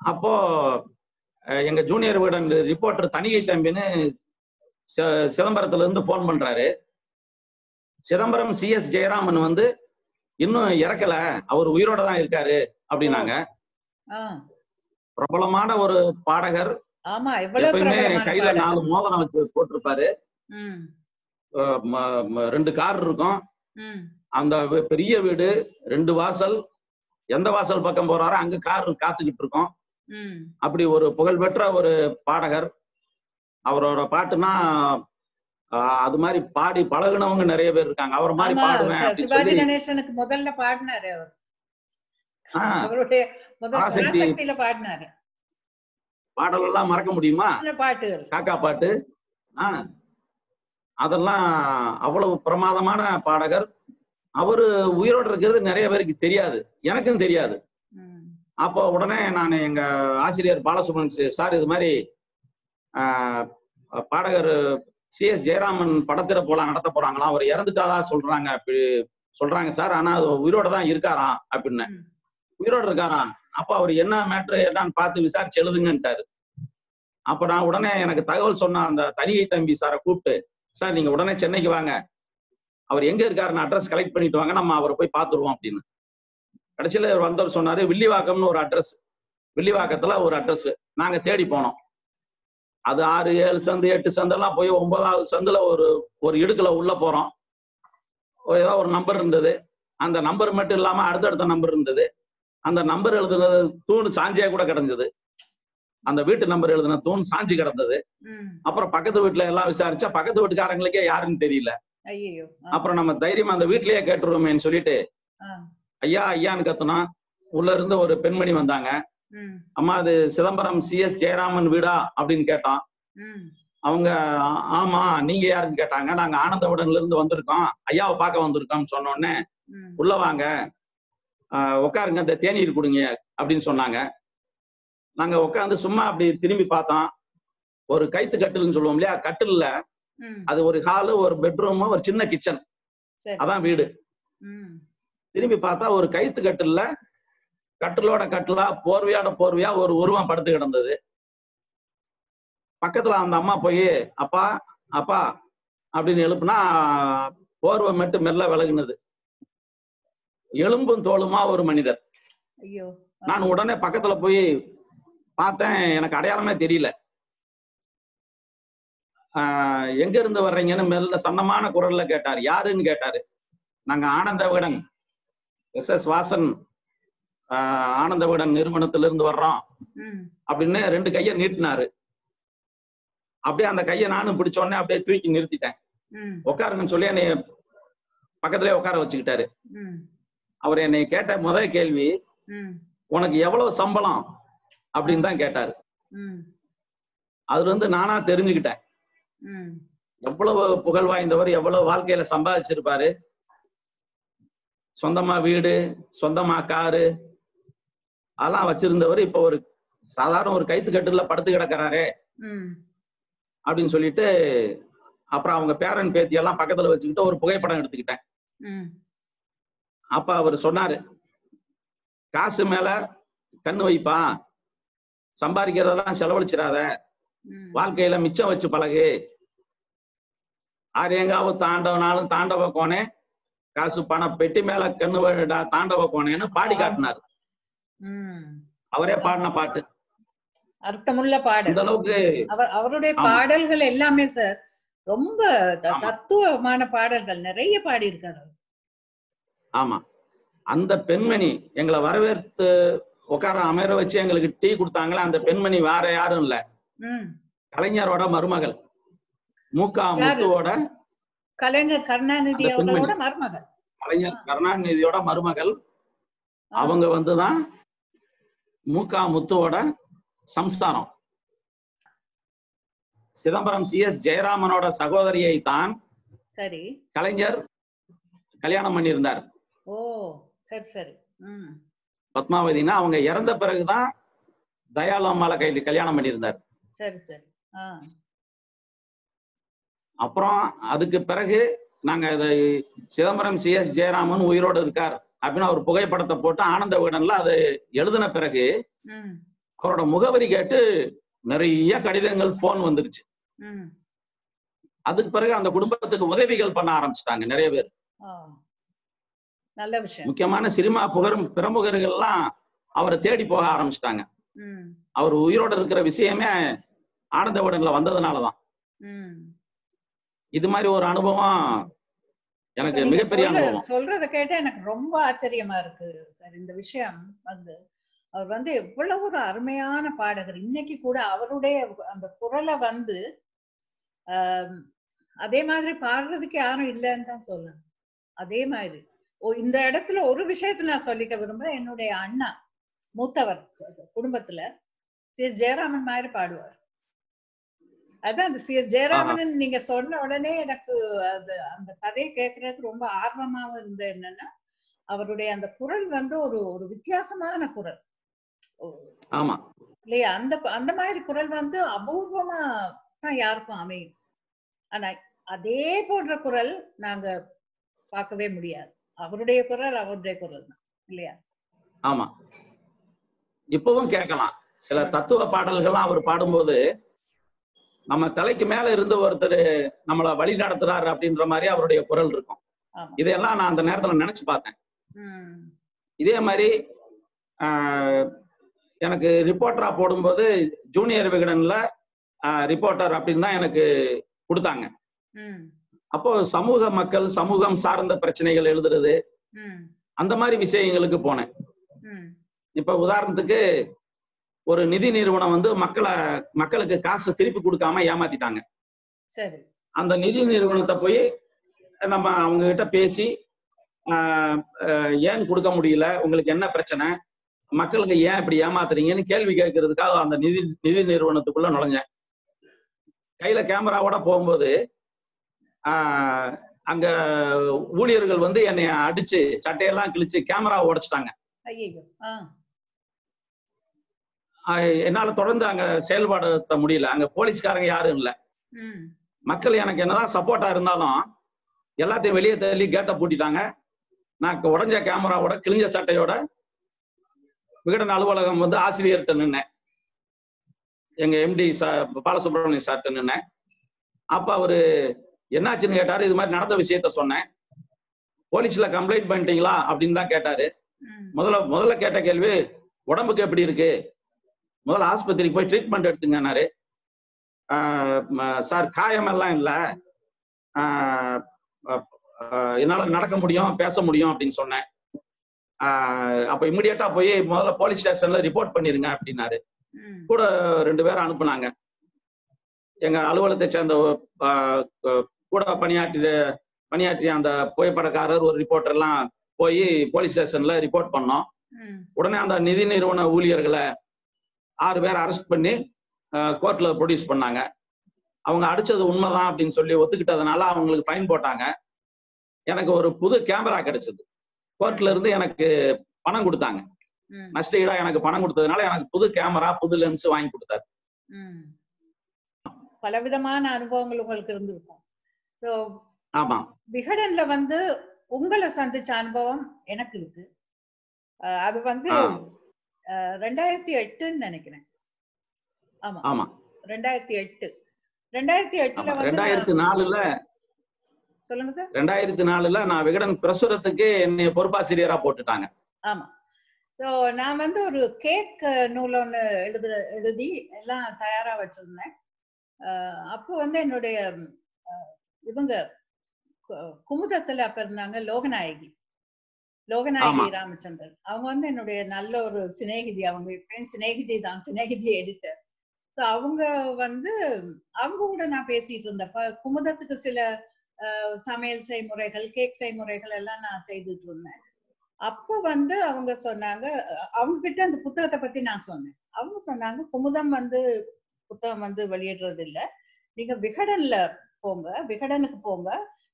அப்போ எங்க ஜூனியர் வீடன் ரிப்போர்ட்டர் தனிகை தம்பின்னு சிதம்பரத்துல இருந்து போன் பண்றாரு. சிதம்பரம் CS ஜெயராமன் வந்து இன்னும் இறக்கல, அவர் உயிரோட தான் இருக்காரு அப்படின்னாங்க. பிரபலமான ஒரு பாடகர், எப்பயுமே கையில 4 மோதிரம் வச்சு போட்டிருப்பாரு, 2 கார் இருக்கும், அந்த பெரிய வீடு, 2 வாசல், எந்த வாசல் பக்கம் போறாரோ அங்க கார் காத்துக்கிட்டு இருக்கோம். அப்படி ஒரு புகழ்பெற்ற ஒரு பாடகர். அவரோட பாட்டுனா அது மாதிரி பாடி பழகுனவங்க நிறைய பேர் இருக்காங்க. அவர் மாதிரி பாடுவேன்.
சிவாஜி கணேசனுக்கு முதல்ல பாடினாரு அவர். அவருடைய முதல்ல பாடினாரு.
பாடல் எல்லாம் மறக்க முடியுமா?
பாட்டுகள்,
காக்கா பாட்டு, அதெல்லாம் அவ்வளவு பிரமாதமான பாடகர். அவரு உயிரோடு இருக்கிறது நிறைய பேருக்கு தெரியாது, எனக்கும் தெரியாது. அப்போ உடனே நான் எங்க ஆசிரியர் பாலசுப்ரமணியன் சார், இது மாதிரி பாடகர் CS ஜெயராமன் படத்திர போலாம் நடத்த போறாங்களாம், அவர் இறந்துட்டாதா சொல்றாங்க, அப்படி சொல்றாங்க சார், ஆனா உயிரோட தான் இருக்காராம் அப்படின்னு. உயிரோடு இருக்காராம்? அப்ப அவர் என்ன மேட்ரு என்னன்னு பார்த்து விசாரிச்சு எழுதுங்கன்ட்டாரு. அப்ப நான் உடனே எனக்கு தகவல் சொன்ன அந்த தனிகை தம்பி சாரை கூப்பிட்டு, சார் நீங்க உடனே சென்னைக்கு வாங்க, அவர் எங்க இருக்காருன்னு அட்ரஸ் கலெக்ட் பண்ணிட்டு வாங்க, நம்ம அவரை போய் பார்த்துருவோம் அப்படின்னு. கடைசியில இவர் வந்தவர் சொன்னாரு, வில்லிவாக்கம்னு ஒரு அட்ரஸ், வில்லிவாக்கத்துல ஒரு அட்ரஸ். நாங்க தேடி போனோம். அது 6, 7 சந்து 8 சந்தெல்லாம் போய் 9வது சந்துல ஒரு இடுக்குல உள்ள போறோம். ஏதோ ஒரு நம்பர் இருந்தது. அந்த நம்பர் மட்டும் இல்லாம அடுத்தடுத்த நம்பர் இருந்தது. அந்த நம்பர் எழுதுனது தூண் சாஞ்சியா கூட கிடந்தது. அந்த வீட்டு நம்பர் எழுதுன தூண் சாஞ்சி கிடந்தது. அப்புறம் பக்கத்து வீட்டுல எல்லாம் விசாரிச்சா பக்கத்து வீட்டுக்காரங்களுக்கே யாருன்னு தெரியல. அப்புறம் நம்ம தைரியமா அந்த வீட்லயே கேட்டுருவோமேன்னு சொல்லிட்டு ஐயா ஐயான்னு கத்துனா உள்ள இருந்து ஒரு பெண்மணி வந்தாங்க. அம்மா அது சிதம்பரம் CS ஜெயராமன் வீடா அப்படின்னு கேட்டோம். அவங்க ஆமா, நீங்க யாருன்னு கேட்டாங்க. நாங்க ஆனந்தவுடன்ல இருந்து வந்திருக்கோம், ஐயாவை பார்க்க வந்திருக்கோம் சொன்னோடனே, உள்ள வாங்க, உட்காருங்க, இந்த தேநீர் கொடுங்க அப்படின்னு சொன்னாங்க. நாங்க உட்காந்து சும்மா அப்படி திரும்பி பார்த்தோம். ஒரு கைத்து கட்டில்னு சொல்லுவோம் இல்லையா, கட்டில்ல அது ஒரு ஹாலு, ஒரு பெட்ரூம், ஒரு சின்ன கிச்சன், அதான் வீடு. திரும்பி பார்த்தா ஒரு கைத்து கட்டில்ல கட்டிலோட கட்டிலா போர்வையோட போர்வையா ஒரு உருவம் படுத்து கிடந்தது. பக்கத்துல அந்த அம்மா போய் அப்பா அப்பா அப்படின்னு எழுப்புனா போர்வை மட்டும் மெல்ல விலகுனது. எலும்பும் தோளுமா ஒரு மனிதர். நான் உடனே பக்கத்துல போய் பார்த்தேன், எனக்கு அடையாளமே தெரியல. எங்க இருந்து வர்றீங்கன்னு மெல்ல சன்னமான குரல்ல கேட்டாரு. யாருன்னு கேட்டாரு. நாங்க ஆனந்த விகடன் SS வாசன் ஆனந்த விகடன் நிறுவனத்துல இருந்து வர்றோம் அப்படின்னு 2 கையை நீட்டினாரு. அப்படியே அந்த கையை நானும் பிடிச்ச உடனே அப்படியே தூக்கி நிறுத்திட்டேன். உட்காருங்கன்னு சொல்லி என்னை பக்கத்துலயே உட்கார வச்சுக்கிட்டாரு. அவர் என்னை கேட்ட முதல் கேள்வி, உனக்கு எவ்வளவு சம்பளம் அப்படின்னு தான் கேட்டாரு. அதுல இருந்து நானா தெரிஞ்சுக்கிட்டேன், எவ்வளவு புகழ் வாய்ந்தவர், எவ்வளவு வாழ்க்கையில சம்பாதிச்சிருப்பாரு. சொந்தமா வீடு, சொந்தமா காரு அதெல்லாம் வச்சிருந்தவர் இப்ப ஒரு சாதாரண ஒரு கைத்து கட்டுல படுத்து கிடக்கிறாரே அப்படின்னு சொல்லிட்டு அப்புறம் அவங்க பேரன் பேத்தி எல்லாம் பக்கத்துல வச்சுக்கிட்டு ஒரு புகைப்படம் எடுத்துக்கிட்டேன். அப்ப அவர் சொன்னாரு, காசு மேல கண்ணு வைப்பா, சம்பாதிக்கிறதெல்லாம் செலவழிச்சிடாத, வாழ்க்கையில மிச்சம் வச்சு பழகு, ஆரியங்காவும் தாண்டவனாலும் தாண்டவ கோனே, காசு பண பெட்டி மேல கண்ணு வைடா தாண்டவ கோனேன்னு பாடி காட்டினார். அவரே பாடின பாட்டு,
அர்த்தமுள்ள பாடல்.
இந்த அளவுக்கு
அவருடைய பாடல்கள் எல்லாமே சார் ரொம்ப தத்துவமான பாடல்கள் நிறைய பாடி இருக்காரு.
ஆமா, அந்த பெண்மணி எங்களை வரவேற்று உட்கார அமர வச்சு எங்களுக்கு டீ கொடுத்தாங்களே, அந்த பெண்மணி வேற யாரும் இல்ல, கலைஞரோட மருமகள், மூகா முத்துவோட,
கலைஞர் கருணாநிதியோட மருமகள்,
கலைஞர் கருணாநிதியோட மருமகள். அவங்க வந்துதான் மூகா முத்துவோட சம்ஸ்தானம். சிதம்பரம் CS ஜெயராமனோட சகோதரியை தான்
சரி
கலைஞர் கல்யாணம் பண்ணியிருந்தார்.
ஓ சரி சரி.
பத்மாவதினா அவங்க இறந்த பிறகுதான் தயாளு அம்மாளை கல்யாணம் பண்ணியிருந்தார்.
சரி சரி.
அப்புறம் அதுக்கு பிறகு நாங்க சிதம்பரம் CS ஜெயராமன் உயிரோடு இருக்கார் அப்படின்னு ஒரு புகைப்படத்தை போட்டு ஆனந்த விகடன்ல அது எழுதின பிறகு அவரோட முகவரி கேட்டு நிறைய கடிதங்கள், போன் வந்துருச்சு. அதுக்கு பிறகு அந்த குடும்பத்துக்கு உதவிகள் பண்ண ஆரம்பிச்சிட்டாங்க நிறைய பேர்.
நல்ல விஷயம்.
முக்கியமான சினிமா பிரமுகர்கள் எல்லாம் அவரை தேடி போக ஆரம்பிச்சிட்டாங்க. அவர் உயிரோடு இருக்கிற விஷயமே ஆனந்த விகடன்ல வந்ததுனாலதான். இது மாதிரி ஒரு அனுபவம் எனக்கு மிகப்பெரிய அனுபவம்.
சொல்றத கேட்டா எனக்கு ரொம்ப ஆச்சரியமா இருக்கு சார். இந்த விஷயம் அவர் எவ்வளவு ஒரு அருமையான பாடகர். இன்னைக்கு கூட அவருடைய அந்த குரலை அதே மாதிரி பாடுறதுக்கு யாரும் இல்லைன்னு தான் சொல்லணும். அதே மாதிரி இந்த இடத்துல ஒரு விஷயத்த நான் சொல்லிக்க விரும்புறேன். என்னுடைய அண்ணா மூத்தவர் குடும்பத்துல CS ஜெயராமன் மாதிரி பாடுவார். அதான் அந்த CS ஜெயராமன் நீங்க சொன்ன உடனே எனக்கு அந்த கதையை கேட்கறதுக்கு ரொம்ப ஆர்வமாவும் இருந்தது. என்னன்னா அவருடைய அந்த குரல் ஒரு வித்தியாசமான குரல்.
ஆமா
இல்லையா? அந்த மாதிரி குரல் அபூர்வமா தான் யாருக்கும் அமையும். ஆனா அதே போன்ற குரல் நாங்க பார்க்கவே முடியாது. அவருடைய குரல் தான் இல்லையா?
ஆமா, இப்பவும் கேட்கலாம். சில தத்துவ பாடல்கள்லாம் அவர் பாடும்போது நம்ம தலைக்கு மேல இருந்து ஒருத்தர் நம்மளை வழி நடத்துறாரு அப்படின்ற மாதிரி அவருடைய குரல் இருக்கும். இதெல்லாம் நான் அந்த நேரத்துல நினைச்சு பார்த்தேன். இதே மாதிரி எனக்கு ரிப்போர்ட்டரா போடும்போது ஜூனியர் விகடன்ல ரிப்போர்ட்டர் அப்படின்னு தான் எனக்கு கொடுத்தாங்க. அப்போ சமூக மக்கள், சமூகம் சார்ந்த பிரச்சனைகள் எழுதுறது, அந்த மாதிரி விஷயங்களுக்கு போனேன். இப்ப உதாரணத்துக்கு ஒரு நிதி நிறுவனம் மக்களுக்கு காசு திருப்பி கொடுக்காம ஏமாத்திட்டாங்க. அந்த நிதி நிறுவனத்தை போய் நம்ம அவங்க கிட்ட பேசி ஏன் கொடுக்க முடியல, உங்களுக்கு என்ன பிரச்சனை, மக்களுக்கு ஏன் இப்படி ஏமாத்துறீங்கன்னு கேள்வி கேட்கறதுக்காக அந்த நிதி நிறுவனத்துக்குள்ள நுழைஞ்சேன். கையில கேமராவோட போகும்போது அங்க ஊழியர்கள் என்னை அடிச்சு சட்டையெல்லாம் கிழிச்சு கேமராவை உடைச்சிட்டாங்க. என்னால தொடர்ந்து அங்க செயல்படுத்த முடியல. அங்க போலீஸ்காரங்க யாரும் இல்ல. மக்கள் எனக்கு என்னதான் சப்போர்ட்டா இருந்தாலும் எல்லாத்தையும் வெளியே தள்ளி கேட்டை பூட்டிட்டாங்க. நான் உடஞ்ச கேமராவோட கிழிஞ்ச சட்டையோட விகடன் அலுவலகம் ஆசிரியர்கிட்ட நின்னேன். எங்க MD பாலசுப்ரமணியம் சார்ட்ட நின்னேன். அப்ப அவரு என்னாச்சுன்னு கேட்டாரு. இது மாதிரி நடந்த விஷயத்த சொன்னேன். போலீஸ்ல கம்ப்ளைண்ட் பண்ணிட்டீங்களா அப்படின்னு தான் கேட்டாரு. முதல்ல கேட்ட கேள்வி, உடம்புக்கு எப்படி இருக்கு, முதல்ல ஆஸ்பத்திரிக்கு போய் ட்ரீட்மெண்ட் எடுத்துங்கன்னாரு. சார் காயமெல்லாம் இல்லை, என்னால நடக்க முடியும், பேச முடியும் அப்படின்னு சொன்னேன். அப்ப இமிடியேட்டா போய் முதல்ல போலீஸ் ஸ்டேஷன்ல ரிப்போர்ட் பண்ணிருங்க அப்படின்னாரு. கூட 2 பேரை அனுப்புனாங்க. எங்க அலுவலகத்தை சேர்ந்த கூட பணியாற்றிய அந்த புகைப்படக்காரர், ஒரு ரிப்போர்ட்டர் எல்லாம் போய் போலீஸ் ஸ்டேஷன்ல ரிப்போர்ட் பண்ணோம். உடனே அந்த நிதி நிறுவன ஊழியர்களை 6 பேரை அரெஸ்ட் பண்ணி கோர்ட்ல ப்ரொடியூஸ் பண்ணாங்க. அவங்க அடிச்சது உண்மைதான் அப்படின்னு சொல்லி ஒத்துக்கிட்டதுனால அவங்களுக்கு ஃபைன் போட்டாங்க. எனக்கு ஒரு புது கேமரா கிடைச்சது. கோர்ட்ல இருந்து எனக்கு பணம் கொடுத்தாங்க. நஷ்டஈடா எனக்கு பணம் கொடுத்ததுனால எனக்கு புது கேமரா, புது லென்ஸ் வாங்கி கொடுத்தாரு.
பலவிதமான அனுபவங்கள் உங்களுக்கு இருந்திருக்கும். சோ
ஆமா
விகடன்ல வந்து உங்களை சந்திச்ச அனுபவம் எனக்கு இருக்கு. அது வந்து 2008ன்னு நினைக்கிறேன். ஆமா
ஆமா
2008 2008ல வந்து
2004ல
சொல்லுங்க சார்.
2004ல நான் விகடன் பிரசுரத்துக்கு என்னைய பொறுப்பாசிரியரா போட்டுட்டாங்க.
ஆமா. சோ நான் வந்து ஒரு கேக் நூல் ஒண்ணு எழுதி எல்லாம் தயாரா வச்சிருந்தேன். அப்போ வந்து என்னுடைய இவங்க குமுதத்துல அப்ப இருந்தாங்க லோகநாயகி ராமச்சந்திரன். அவங்க வந்து என்னுடைய நல்ல ஒரு சிநேகிதி. அவங்க இப்பயும் சிநேகிதி தான், சிநேகிதி எடிட்டர். சோ அவங்க வந்து அவங்க கூட நான் பேசிட்டு இருந்தப்ப குமுதத்துக்கு சில சமையல் செய்முறைகள், கேக் செய்முறைகள் எல்லாம் நான் செய்துட்டு இருந்தேன். அப்ப வந்து அவங்க சொன்னாங்க, அவங்க கிட்ட அந்த புத்தகத்தை பத்தி நான் சொன்னேன். அவங்க சொன்னாங்க, குமுதம் வந்து புத்தகம் வந்து வெளியிடுறது இல்ல, நீங்க விகடன்ல போங்க, விகடனுக்கு போங்க,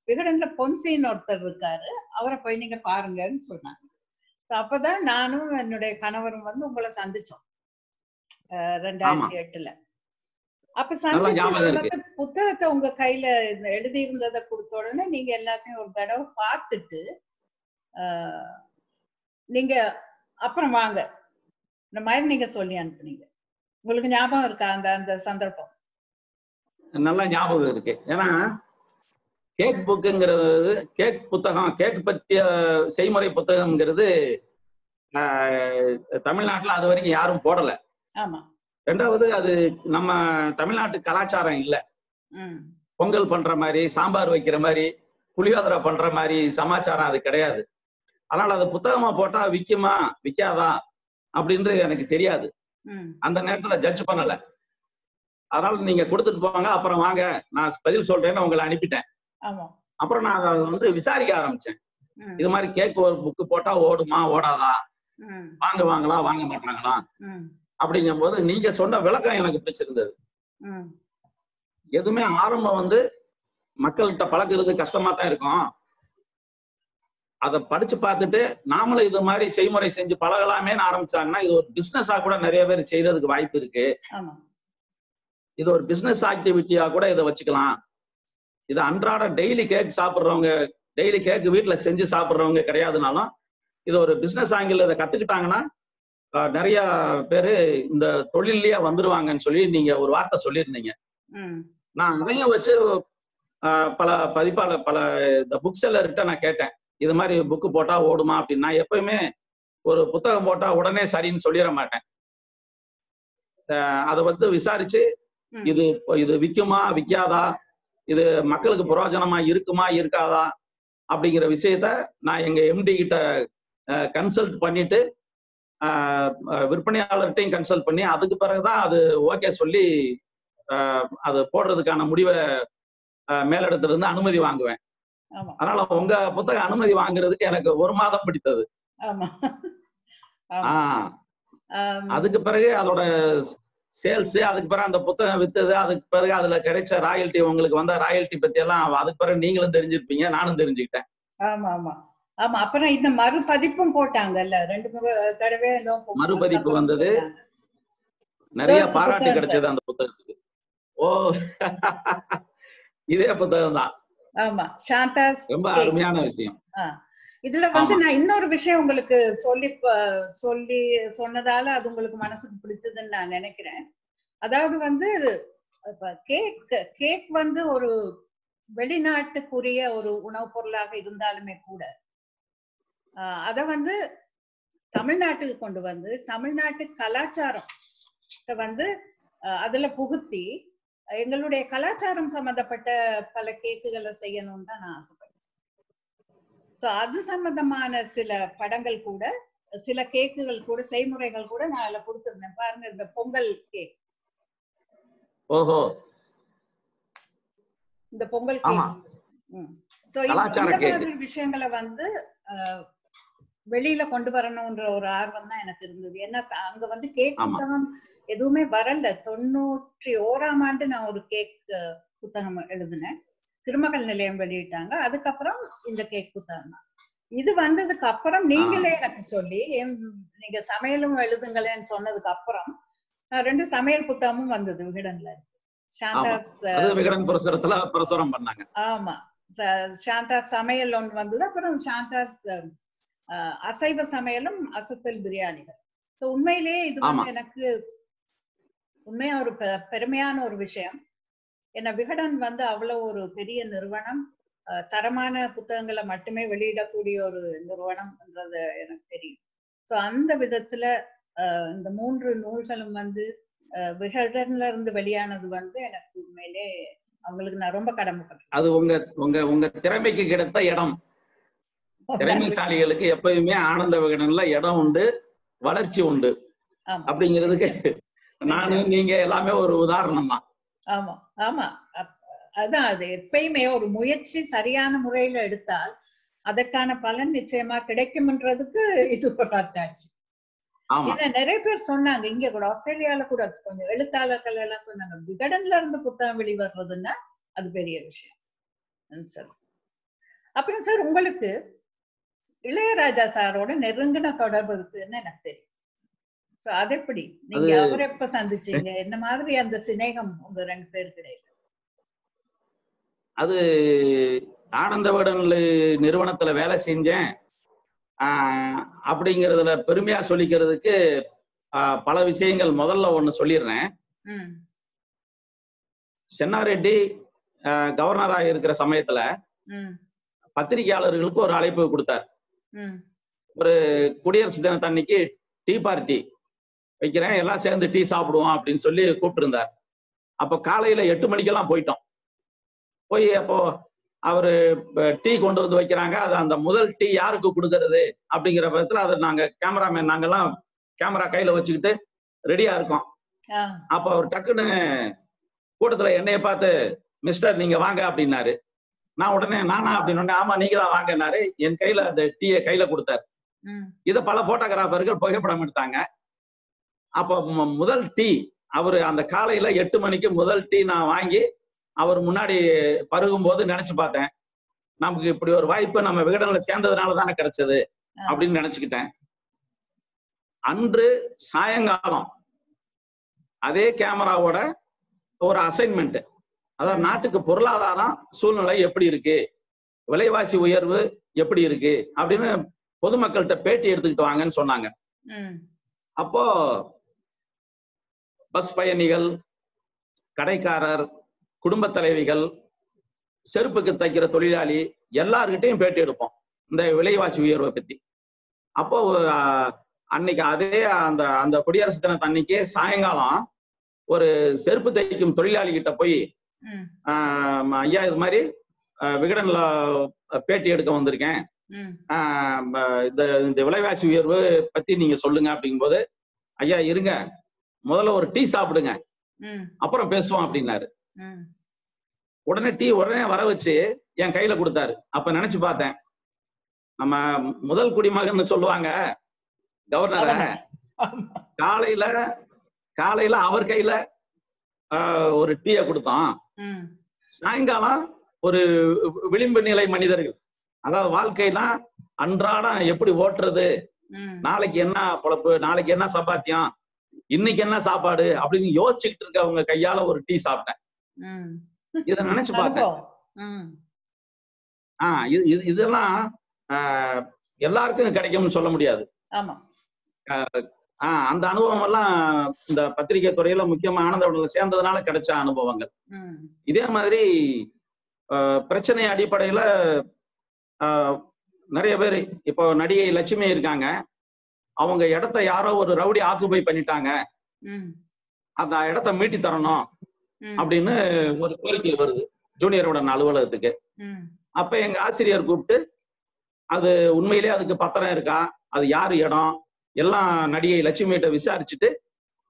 விகடன்ல பொன்சின்னு ஒருத்தர் இருக்காரு, அவரை போய் நீங்க பாருங்கன்னு சொன்னாங்க. அப்பதான் நானும் என்னுடைய கணவரும் வந்து உங்களை சந்திச்சோம் 2008ல. அப்ப சந்திச்சு புத்தகத்தை உங்க கையில எழுதி இருந்ததை கொடுத்த உடனே நீங்க எல்லாத்தையும் ஒரு தடவை பார்த்துட்டு நீங்க அப்புறம் வாங்க இந்த மாதிரி நீங்க சொல்லி அனுப்புனீங்க. உங்களுக்கு ஞாபகம் இருக்கா அந்த சந்தர்ப்பம்?
நல்லா ஞாபகம் இருக்கு. ஏன்னா கேக் புக்குங்கிறது, கேக் புத்தகம், கேக் பற்றிய செய்முறை புத்தகம்ங்கிறது தமிழ்நாட்டுல அது வரைக்கும் யாரும் போடல.
ஆமா.
ரெண்டாவது அது நம்ம தமிழ்நாட்டு கலாச்சாரம் இல்ல. பொங்கல் பண்ற மாதிரி, சாம்பார் வைக்கிற மாதிரி, புளியோதரை பண்ற மாதிரி சமாச்சாரம் அது கிடையாது. அதனால அது புத்தகமா போட்டா விக்குமா விக்காதா அப்படின்னு எனக்கு தெரியாது. அந்த நேரத்துல ஜட்ஜ் பண்ணல. அதனால நீங்க கொடுத்துட்டு போவாங்க, அப்புறம் வாங்க நான் பதில் சொல்றேன்னு உங்களை அனுப்பிட்டேன். அப்புறம் நான் அதை வந்து விசாரிக்க ஆரம்பிச்சேன். இது மாதிரி கேக் ஒரு புக்கு போட்டா ஓடுமா ஓடாதா, வாங்குவாங்களா வாங்க மாட்டாங்களா அப்படிங்கும் போது நீங்க சொன்ன விளக்கம் எனக்கு பிடிச்சிருந்தது. எதுவுமே ஆரம்பம் வந்து மக்கள்கிட்ட பழக்கிறது கஷ்டமா தான் இருக்கும். அதை படிச்சு பார்த்துட்டு நாமளும் இது மாதிரி செய்முறை செஞ்சு பழகலாமேன்னு ஆரம்பிச்சாங்கன்னா இது ஒரு பிசினஸா கூட நிறைய பேர் செய்யறதுக்கு வாய்ப்பு இருக்கு. இது ஒரு பிசினஸ் ஆக்டிவிட்டியா கூட இதை வச்சுக்கலாம். இது அன்றாட டெய்லி கேக் சாப்பிட்றவங்க, டெய்லி கேக் வீட்டுல செஞ்சு சாப்பிட்றவங்க கிடையாதுனாலும் இது ஒரு பிசினஸ் ஆங்கிள் இதை கத்துக்கிட்டாங்கன்னா நிறைய பேரு இந்த தொழிலையே வந்துருவாங்கன்னு சொல்லி நீங்க ஒரு வார்த்தை சொல்லியிருந்தீங்க. நான் அதையும் வச்சு பல பதிப்பாளர், பல இந்த புக் செல்லர்கிட்ட நான் கேட்டேன், இது மாதிரி புக்கு போட்டா ஓடுமா அப்படின்னா. எப்பயுமே ஒரு புத்தகம் போட்டா உடனே சரின்னு சொல்லிட மாட்டேன். அதை வந்து விசாரிச்சு இது விக்குமா விக்காதா, இது மக்களுக்கு பிரயோஜனமா இருக்குமா இருக்காதா அப்படிங்கிற விஷயத்த நான் எங்க எம்டி கிட்ட கன்சல்ட் பண்ணிட்டு விற்பனையாளர்கிட்டையும் கன்சல்ட் பண்ணி அதுக்கு பிறகுதான் அது ஓகே சொல்லி அது போடுறதுக்கான முடிவை மேலிடத்துல இருந்து அனுமதி வாங்குவேன். அதனால உங்க புத்தகம் அனுமதி வாங்குறதுக்கு எனக்கு 1 மாதம் பிடித்தது. அதுக்கு பிறகு அதோட சேல்ஸ், அதுக்கு பிறகு அந்த புத்தகம் வித்தது, அதுக்கு பிறகு அதுல கிடைச்ச ராயல்டி, உங்களுக்கு வந்த ராயல்டி பத்தி எல்லாம் அதுக்கு பிறகு நீங்களும் தெரிஞ்சிருப்பீங்க, நானும் தெரிஞ்சுக்கிட்டேன்.
ஆமா ஆமா ஆமா. அப்புறம் இந்த மறுபதிப்பும் போட்டாங்கல்ல, 2 தடவை
மறுபதிப்பு வந்தது, நிறைய பாராட்டு கிடைச்சது அந்த புத்தகத்துக்கு. ஓ இதே புத்தகம் தான்.
ஆமா, சாந்தாஸ்.
ரொம்ப அருமையான விஷயம்.
இதுல வந்து நான் இன்னொரு விஷயம் உங்களுக்கு சொல்லி சொன்னதால அது உங்களுக்கு மனசுக்கு பிடிச்சதுன்னு நான் நினைக்கிறேன். அதாவது வந்து கேக் வந்து ஒரு வெளிநாட்டுக்குரிய ஒரு உணவுப் பொருளாக இருந்தாலுமே கூட அத வந்து தமிழ்நாட்டுக்கு கொண்டு வந்து தமிழ்நாட்டு கலாச்சாரம் வந்து அதுல புகுத்தி எங்களுடைய கலாச்சாரம் சம்பந்தப்பட்ட பல கேக்குகளை செய்யணும்னு தான் நான் ஆசைப்படுறேன். சோ அது சம்பந்தமான சில படங்கள் கூட, சில கேக்குகள் கூட, செய்முறைகள் கூட நான் அதுல கொடுத்திருந்தேன். பாருங்க, இந்த பொங்கல் கேக்.
ஓஹோ,
இந்த பொங்கல் கேக். சோ இந்த மாதிரி விஷயங்களை வந்து வெளியில கொண்டு வரணும்ன்ற ஒரு ஆர்வம் தான் எனக்கு இருந்தது. ஏன்னா அங்க வந்து கேக் புத்தகம் எதுவுமே வரல. 91ஆம் ஆண்டு நான் ஒரு கேக் புத்தகம் எழுதினேன், திருமகள் நிலையம் வெளியிட்டாங்க. அதுக்கப்புறம் இந்த கேக் புத்தகம் தான். இது வந்ததுக்கு அப்புறம் நீங்களே எனக்கு சொல்லி நீங்க சமையலும் எழுதுங்களேன்னு சொன்னதுக்கு அப்புறம் 2 சமையல் புத்தகமும் வந்தது விகடன்ல. சாந்தாஸ்
அது விகடன் புரசுரத்துல பிரசுரம் பண்ணாங்க.
ஆமா, சாந்தா சமையல் ஒன்று வந்தது. அப்புறம் சாந்தாஸ் அசைவ சமையலும் அசத்தல் பிரியாணிகள். ஸோ உண்மையிலேயே இது வந்து எனக்கு உண்மையா ஒரு பெருமையான ஒரு விஷயம். ஏன்னா விகடன் வந்து அவ்வளவு ஒரு பெரிய நிறுவனம், தரமான புத்தகங்களை மட்டுமே வெளியிடக்கூடிய ஒரு நிறுவனம்ன்றது எனக்கு தெரியும். ஸோ அந்த விதத்துல இந்த 3 நூல்களும் வந்து விகடன்ல இருந்து வெளியானது வந்து எனக்கு உண்மையிலே அவங்களுக்கு நான் ரொம்ப கடமைப்பட்டேன்.
அது உங்க உங்க உங்க திறமைக்கு கிடைத்த இடம். திறமைசாலிகளுக்கு எப்பயுமே ஆனந்த விகடன்ல இடம் உண்டு, வளர்ச்சி உண்டு அப்படிங்கிறதுக்கு நானும் நீங்க எல்லாமே ஒரு உதாரணம் தான்.
ஆமா ஆமா, அதான் அது எப்பயுமே ஒரு முயற்சி சரியான முறையில எடுத்தால் அதற்கான பலன் நிச்சயமா கிடைக்கும்ன்றதுக்கு இது ஒரு அத்தாட்சி. நிறைய பேர் சொன்னாங்க, இங்க கூட ஆஸ்திரேலியால கூட கொஞ்சம் எழுத்தாளர்கள் எல்லாம் சொன்னாங்க, விகடன்ல இருந்து புத்தகம் வெளிவர்றதுன்னா அது பெரிய விஷயம் சார். அப்புறம் சார் உங்களுக்கு இளையராஜா சாரோட நெருங்கின தொடர்பு இருக்குன்னு எனக்கு தெரியும். அது எப்படி நீங்க அவரை எப்ப சந்திச்சீங்க? என்ன மாதிரி அந்த சிநேகம் உங்க 2 பேருக்கு இடையில?
அது ஆனந்த விகடன் நிறுவனத்துல வேலை செஞ்சேன் அப்படிங்கிறதுல பெருமையா சொல்லிக்கிறதுக்கு பல விஷயங்கள். முதல்ல ஒண்ணு சொல்லிடுறேன். சென்னாரெட்டி கவர்னராக இருக்கிற சமயத்துல பத்திரிகையாளர்களுக்கு ஒரு அழைப்பு கொடுத்தார். ஒரு குடியரசு தினத்தன்னைக்கு டீ பார்ட்டி வைக்கிறேன், எல்லாம் சேர்ந்து டீ சாப்பிடுவோம் அப்படின்னு சொல்லி கூப்பிட்டு இருந்தார். அப்போ காலையில 8 மணிக்கெல்லாம் போயிட்டோம். போய் அப்போ அவரு டீ கொண்டு வந்து வைக்கிறாங்க. அது அந்த முதல் டீ யாருக்கு கொடுக்கறது அப்படிங்கிற பட்சத்துல அதை நாங்க கேமராமேன் நாங்கெல்லாம் கேமரா கையில வச்சுக்கிட்டு ரெடியா இருக்கோம். அப்ப அவர் டக்குன்னு கூட்டத்துல என்னைய பார்த்து, மிஸ்டர் நீங்க வாங்க அப்படின்னாரு. நான் உடனே நானா அப்படின்னு, ஆமா நீங்க தான் வாங்கினாரு. என் கையில அந்த டீயை கையில கொடுத்தாரு. இதை பல போட்டோகிராஃபர்கள் புகைப்படம் எடுத்தாங்க. அப்ப முதல் டீ அவரு அந்த காலையில 8 மணிக்கு முதல் டீ நான் வாங்கி அவர் முன்னாடி பருகும் போது நினைச்சு பார்த்தேன், நமக்கு இப்படி ஒரு வாய்ப்பு நம்ம விகடன்ல சேர்ந்ததுனால தானே கிடைச்சது அப்படின்னு நினைச்சுக்கிட்டேன். அன்று சாயங்காலம் அதே கேமராவோட ஒரு அசைன்மெண்ட், அதாவது நாட்டுக்கு பொருளாதாரம் சூழ்நிலை எப்படி இருக்கு, விலைவாசி உயர்வு எப்படி இருக்கு அப்படின்னு பொதுமக்கள்கிட்ட பேட்டி எடுத்துக்கிட்டு வாங்கன்னு சொன்னாங்க. அப்போ பஸ் பயணிகள், கடைக்காரர், குடும்ப தலைவிகள், செருப்புக்கு தைக்கிற தொழிலாளி எல்லார்கிட்டையும் பேட்டி எடுப்போம் இந்த விலைவாசி உயர்வை பத்தி. அப்போ அன்னைக்கு அதே அந்த அந்த குடியரசு தினத்து அன்னைக்கே சாயங்காலம் ஒரு செருப்பு தைக்கும் தொழிலாளி கிட்ட போய், ஐயா இது மாதிரி விகடன்ல பேட்டி எடுக்க வந்திருக்கேன், இந்த விலைவாசி உயர்வு பத்தி நீங்க சொல்லுங்க அப்படிங்கும்போது, ஐயா இருங்க முதல்ல ஒரு டீ சாப்பிடுங்க அப்புறம் பேசுவோம் அப்படின்னாரு. உடனே டீ உடனே வர வச்சு என் கையில கொடுத்தாரு. அப்ப நினைச்சு பார்த்தேன், நம்ம முதல் குடிமகன் சொல்லுவாங்க கவர்னர, காலையில அவர் கையில ஒரு டீயை கொடுத்தோம், சாயங்காலம் ஒரு விளிம்பு நிலை மனிதர்கள், அதாவது வாழ்க்கைனா அன்றாடம் எப்படி ஓட்டுறது, நாளைக்கு என்ன பொழப்பு, நாளைக்கு என்ன சம்பாத்தியம், இன்னைக்கு என்ன சாப்பாடு அப்படின்னு யோசிச்சுக்கிட்டு இருக்கவங்க கையால ஒரு டீ சாப்பிட்டேன். இத நினைச்சு பார்த்தேன். இதெல்லாம் எல்லாருக்கும் கிடைக்கும்னு சொல்ல முடியாது. அந்த அனுபவம் எல்லாம் இந்த பத்திரிகை துறையில முக்கியமா ஆனந்த விகடன்ல சேர்ந்ததுனால கிடைச்ச அனுபவங்கள். இதே மாதிரி பிரச்சனை அடிப்படையில நிறைய பேர், இப்போ நடிகை லட்சுமி இருக்காங்க, அவங்க இடத்த யாரோ ஒரு ரவுடி ஆக்குபை பண்ணிட்டாங்க, அந்த இடத்த மீட்டி தரணும் அப்படின்னு ஒரு கோரிக்கை வருது ஜூனியர் விகடன் அலுவலகத்துக்கு. அப்ப எங்க ஆசிரியர் கூப்பிட்டு, அது உண்மையிலே அதுக்கு பத்திரம் இருக்கா, அது யாரு இடம் எல்லாம் நடிகை லட்சுமி கிட்ட விசாரிச்சுட்டு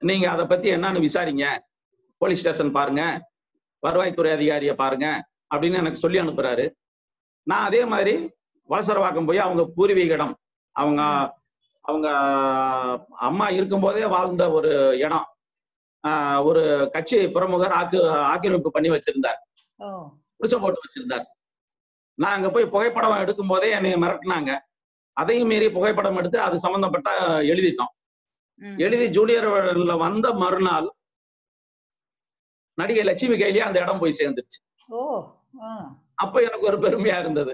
நீங்க அதை பத்தி என்னன்னு விசாரிங்க, போலீஸ் ஸ்டேஷன் பாருங்க, வருவாய்த்துறை அதிகாரியை பாருங்க அப்படின்னு எனக்கு சொல்லி அனுப்புறாரு. நான் அதே மாதிரி வலசரவாக்கம் போய் அவங்க பூர்வீக இடம், அவங்க அவங்க அம்மா இருக்கும்போதே வாழ்ந்த ஒரு இடம், ஒரு கட்சி பிரமுகர் ஆக்கிரமிப்பு பண்ணி வச்சிருந்தார், குடிசை போட்டு வச்சிருந்தார். நான் அங்க போய் புகைப்படம் எடுக்கும் போதே என்னை மிரட்டினாங்க. அதையும் மீறி புகைப்படம் எடுத்து அது சம்பந்தப்பட்ட எழுதிட்டோம். எழுதி ஜூனியர் விகடன்ல வந்த மறுநாள் நடிகை லட்சுமி கையிலேயே அந்த இடம் போய் சேர்ந்துருச்சு. அப்ப எனக்கு ஒரு பெருமையா இருந்தது.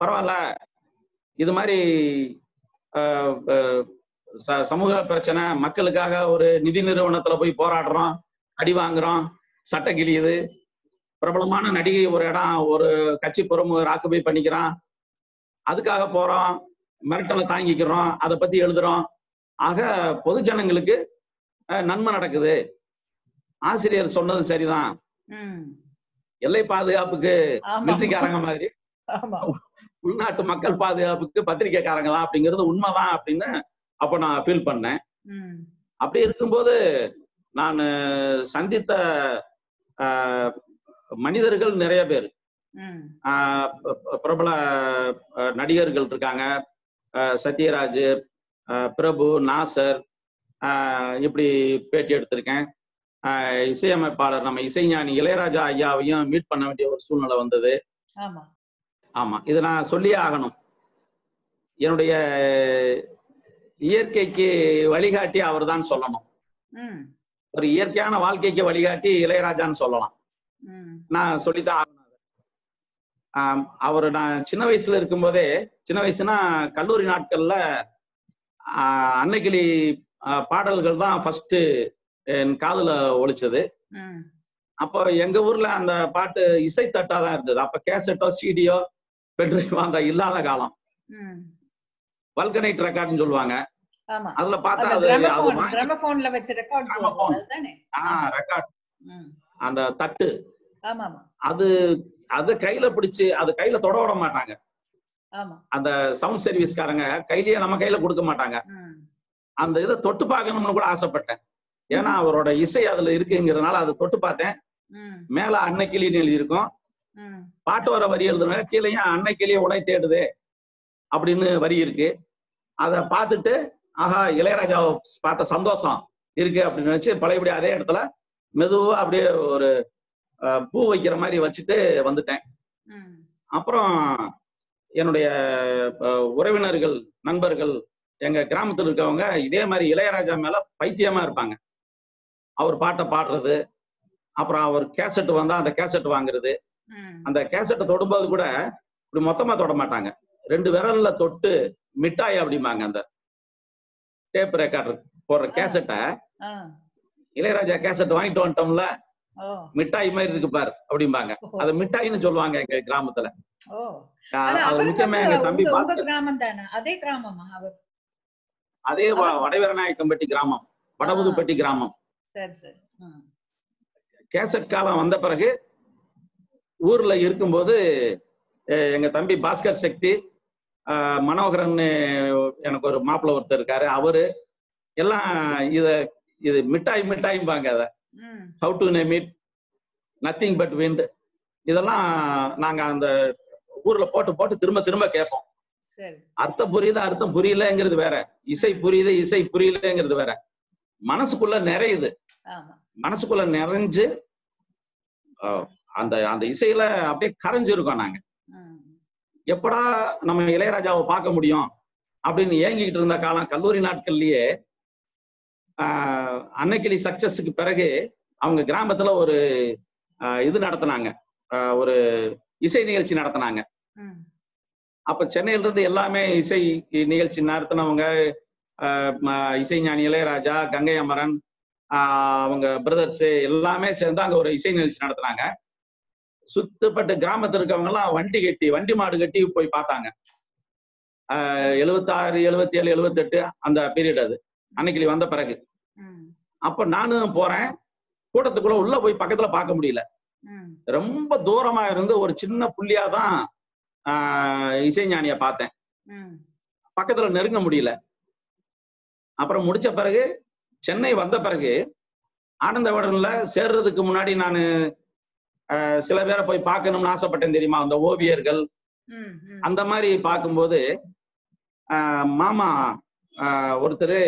பரவாயில்ல, இது மாதிரி சமூக பிரச்சனை, மக்களுக்காக ஒரு நிதி நிறுவனத்துல போய் போராடுறோம், அடி வாங்குறோம், சட்டை கிழியுது, பிரபலமான நடிகை ஒரு இடம் ஒரு கட்சி பிரமுகர் ஆக்குபை பண்ணிக்கிறான், அதுக்காக போறோம், மிரட்டலை தாங்கிக்கிறோம், அதை பத்தி எழுதுறோம். ஆக பொது ஜனங்களுக்கு நன்மை நடக்குது. ஆசிரியர் சொன்னது சரிதான், எல்லை பாதுகாப்புக்கு மிலிட்டரிக்காரங்க மாதிரி உள்நாட்டு மக்கள் பாதுகாப்புக்கு பத்திரிகைக்காரங்க தான் அப்படிங்கிறது உண்மைதான் அப்படின்னு அப்ப நான் ஃபீல் பண்ணேன். அப்படி இருக்கும்போது நான் சந்தித்த மனிதர்கள் நிறைய பேர், பிரபல நடிகர்கள் இருக்காங்க, சத்யராஜ், பிரபு, நாசர், இப்படி பேட்டி எடுத்திருக்கேன். இசையமைப்பாளர் நம்ம இசைஞானி இளையராஜா ஐயாவையும் மீட் பண்ண வேண்டிய ஒரு சூழ்நிலை வந்தது. ஆமா, இதை நான் சொல்லியே ஆகணும். என்னுடைய இயற்கைக்கு வழிகாட்டி அவர் தான் சொல்லணும். ஒரு இயற்கையான வாழ்க்கைக்கு வழிகாட்டி இளையராஜான்னு சொல்லலாம். நான் சொல்லித்தான் ஆகணும். அவர் நான் சின்ன வயசுல இருக்கும்போதே, சின்ன வயசுனா கல்லூரி நாட்கள்ல அன்னைக்கிளி பாடல்கள் தான் ஃபர்ஸ்ட் என் காதுல ஒலிச்சது. அப்போ எங்க ஊர்ல அந்த பாட்டு இசைத்தட்டா தான் இருந்தது. அப்ப கேசட்டோ சிடியோ பென்ட்ரைவ் அந்த இல்லாத காலம். வல்கனைட் ரெக்கார்ட்னு சொல்லுவாங்க. அதுல பார்த்தா ரெக்கார்ட் அந்த தட்டு அது அது கையில பிடிச்சு, அது கையில தொட விட மாட்டாங்க. அந்த சவுண்ட் சர்வீஸ்காரங்க கையிலேயே நம்ம கையில கொடுக்க மாட்டாங்க. அந்த இதை தொட்டு பார்க்கணும்னு கூட ஆசைப்பட்டேன். ஏன்னா அவரோட இசை அதுல இருக்குங்கிறதுனால அதை தொட்டு பார்த்தேன். மேல அன்னைக்கிளின்னு எழுதி இருக்கும். பாட்டு வர வரி எழுதுனாங்க, கீழே அன்னைக்கிளியே உடை தேடுதே அப்படின்னு வரி இருக்கு. அதை பார்த்துட்டு ஆஹா, இளையராஜாவை பார்த்த சந்தோஷம் இருக்கு அப்படின்னு நினைச்சு பழையபடி அதே இடத்துல மெதுவா அப்படியே ஒரு பூ வைக்கிற மாதிரி வச்சுட்டு வந்துட்டேன். அப்புறம் என்னுடைய உறவினர்கள், நண்பர்கள், எங்க கிராமத்தில் இருக்கவங்க இதே மாதிரி இளையராஜா மேல பைத்தியமா இருப்பாங்க. அவர் பாட்டை பாடுறது, அப்புறம் அவர் கேசட் வந்தா அந்த கேசட் வாங்குறது. அந்த கேசட்டை தொடும்போது கூட இப்படி மொத்தமா தொட மாட்டாங்க, 2 விரல்ல தொட்டு மிட்டாய் அப்படிம்பாங்க. அந்த டேப் ரெக்கார்டர் போடுற கேசட்டை, இளையராஜா கேசட் வாங்கிட்டு வந்துட்டோம்ல, மிட்டாய் மாதிரி இருக்கு பாரு அப்படிம்பாங்க. அது மிட்டாய்னு சொல்லுவாங்க எங்க கிராமத்துல. முக்கியமா எங்க தம்பி அதே வடவீரநாயக்கம்பட்டி கிராமம், வடபுதுப்பட்டி கிராமம். கேசட் காலம் வந்த பிறகு ஊர்ல இருக்கும்போது எங்க தம்பி பாஸ்கர் சக்தி, மனோகரன், எனக்கு ஒரு மாப்பிள்ளை ஒருத்தர் இருக்காரு, அவரு எல்லாம் இது மிட்டாய் மிட்டாய்பாங்க. அதை how to name it, nothing but wind, இதெல்லாம் நாங்க அந்த ஊர்ல போட்டு போட்டு திரும்ப திரும்ப கேட்போம். அர்த்தம் புரியுது, அர்த்தம் புரியலங்கிறது வேற, இசை புரியுது, இசை புரியலங்கிறது வேற. மனசுக்குள்ள நிறையுது, மனசுக்குள்ள நிறைஞ்சு அந்த அந்த இசையில அப்படியே கரைஞ்சிருக்கோம் நாங்க. எப்படா நம்ம இளையராஜாவை பார்க்க முடியும் அப்படின்னு ஏங்கிக்கிட்டு இருந்த காலம். கல்லூரி நாட்கள்லயே அன்னைக்கிளி சக்சஸ்க்கு பிறகு அவங்க கிராமத்துல ஒரு இது நடத்தினாங்க, ஒரு இசை நிகழ்ச்சி நடத்தினாங்க. அப்ப சென்னையில இருந்து எல்லாமே இசை நிகழ்ச்சி நடத்தினவங்க, இசைஞானி இளையராஜா, கங்கை அமரன், அவங்க பிரதர்ஸ் எல்லாமே சேர்ந்து அங்க ஒரு இசை நிகழ்ச்சி நடத்தினாங்க. சுத்தப்பட்ட கிராமத்தில் இருக்கவங்க எல்லாம் வண்டி மாடு கட்டி போய் பார்த்தாங்க. 76, 77, 78 அந்த பீரியட், அது அன்னைக்கிளி வந்த பிறகு. அப்ப நானும் போறேன், கூட்டத்துக்குள்ள உள்ள போய் பக்கத்துல பார்க்க முடியல, ரொம்ப தூரமா இருந்து ஒரு சின்ன புள்ளியாதான் இசைஞானிய பார்த்தேன், பக்கத்துல நெருங்க முடியல. அப்புறம் முடிச்ச பிறகு சென்னை வந்த பிறகு ஆனந்த விகடன்ல சேர்றதுக்கு முன்னாடி நான் சில பேரை போய் பார்க்கணும்னு ஆசைப்பட்டேன் தெரியுமா, அந்த ஓவியர்கள். அந்த மாதிரி பார்க்கும்போது மாமா ஒருத்தர்,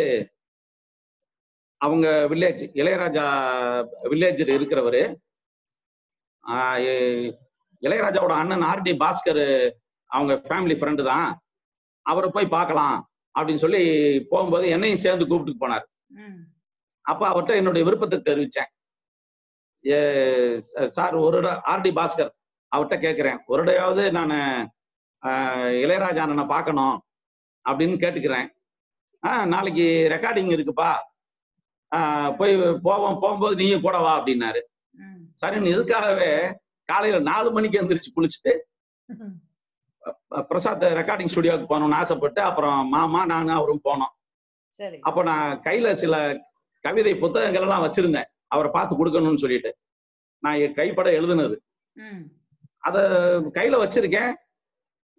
அவங்க வில்லேஜ், இளையராஜா வில்லேஜ் இருக்கிறவரு, இளையராஜாவோட அண்ணன் ஆர்டி பாஸ்கர், அவங்க ஃபேமிலி ஃப்ரெண்டு தான், அவரை போய் பார்க்கலாம் அப்படின்னு சொல்லி போகும்போது என்னையும் சேர்ந்து கூப்பிட்டு போனார். அப்ப அவர்கிட்ட என்னுடைய விருப்பத்தை தெரிவிச்சேன், சார் ஒரு ஆர்டி பாஸ்கர் அவர்கிட்ட கேட்கிறேன், ஒரு இடையாவது நான் இளையராஜா அண்ணனை பார்க்கணும் அப்படின்னு கேட்டுக்கிறேன். நாளைக்கு ரெக்கார்டிங் இருக்குப்பா, போய் போகும்போது நீயும் கூட வா அப்படின்னாரு. சரின்னு இதுக்காகவே காலையில 4 மணிக்கு எந்திரிச்சு குளிச்சுட்டு பிரசாத் ரெக்கார்டிங் ஸ்டுடியோவுக்கு போகணும்னு ஆசைப்பட்டு அப்புறம் மாமா நானும் அவரும் போனோம். அப்போ நான் கையில சில கவிதை புத்தகங்கள் எல்லாம் வச்சிருந்தேன் அவரை பார்த்து கொடுக்கணும்னு சொல்லிட்டு. நான் கைப்பட எழுதுனது அத கையில வச்சிருக்கேன்.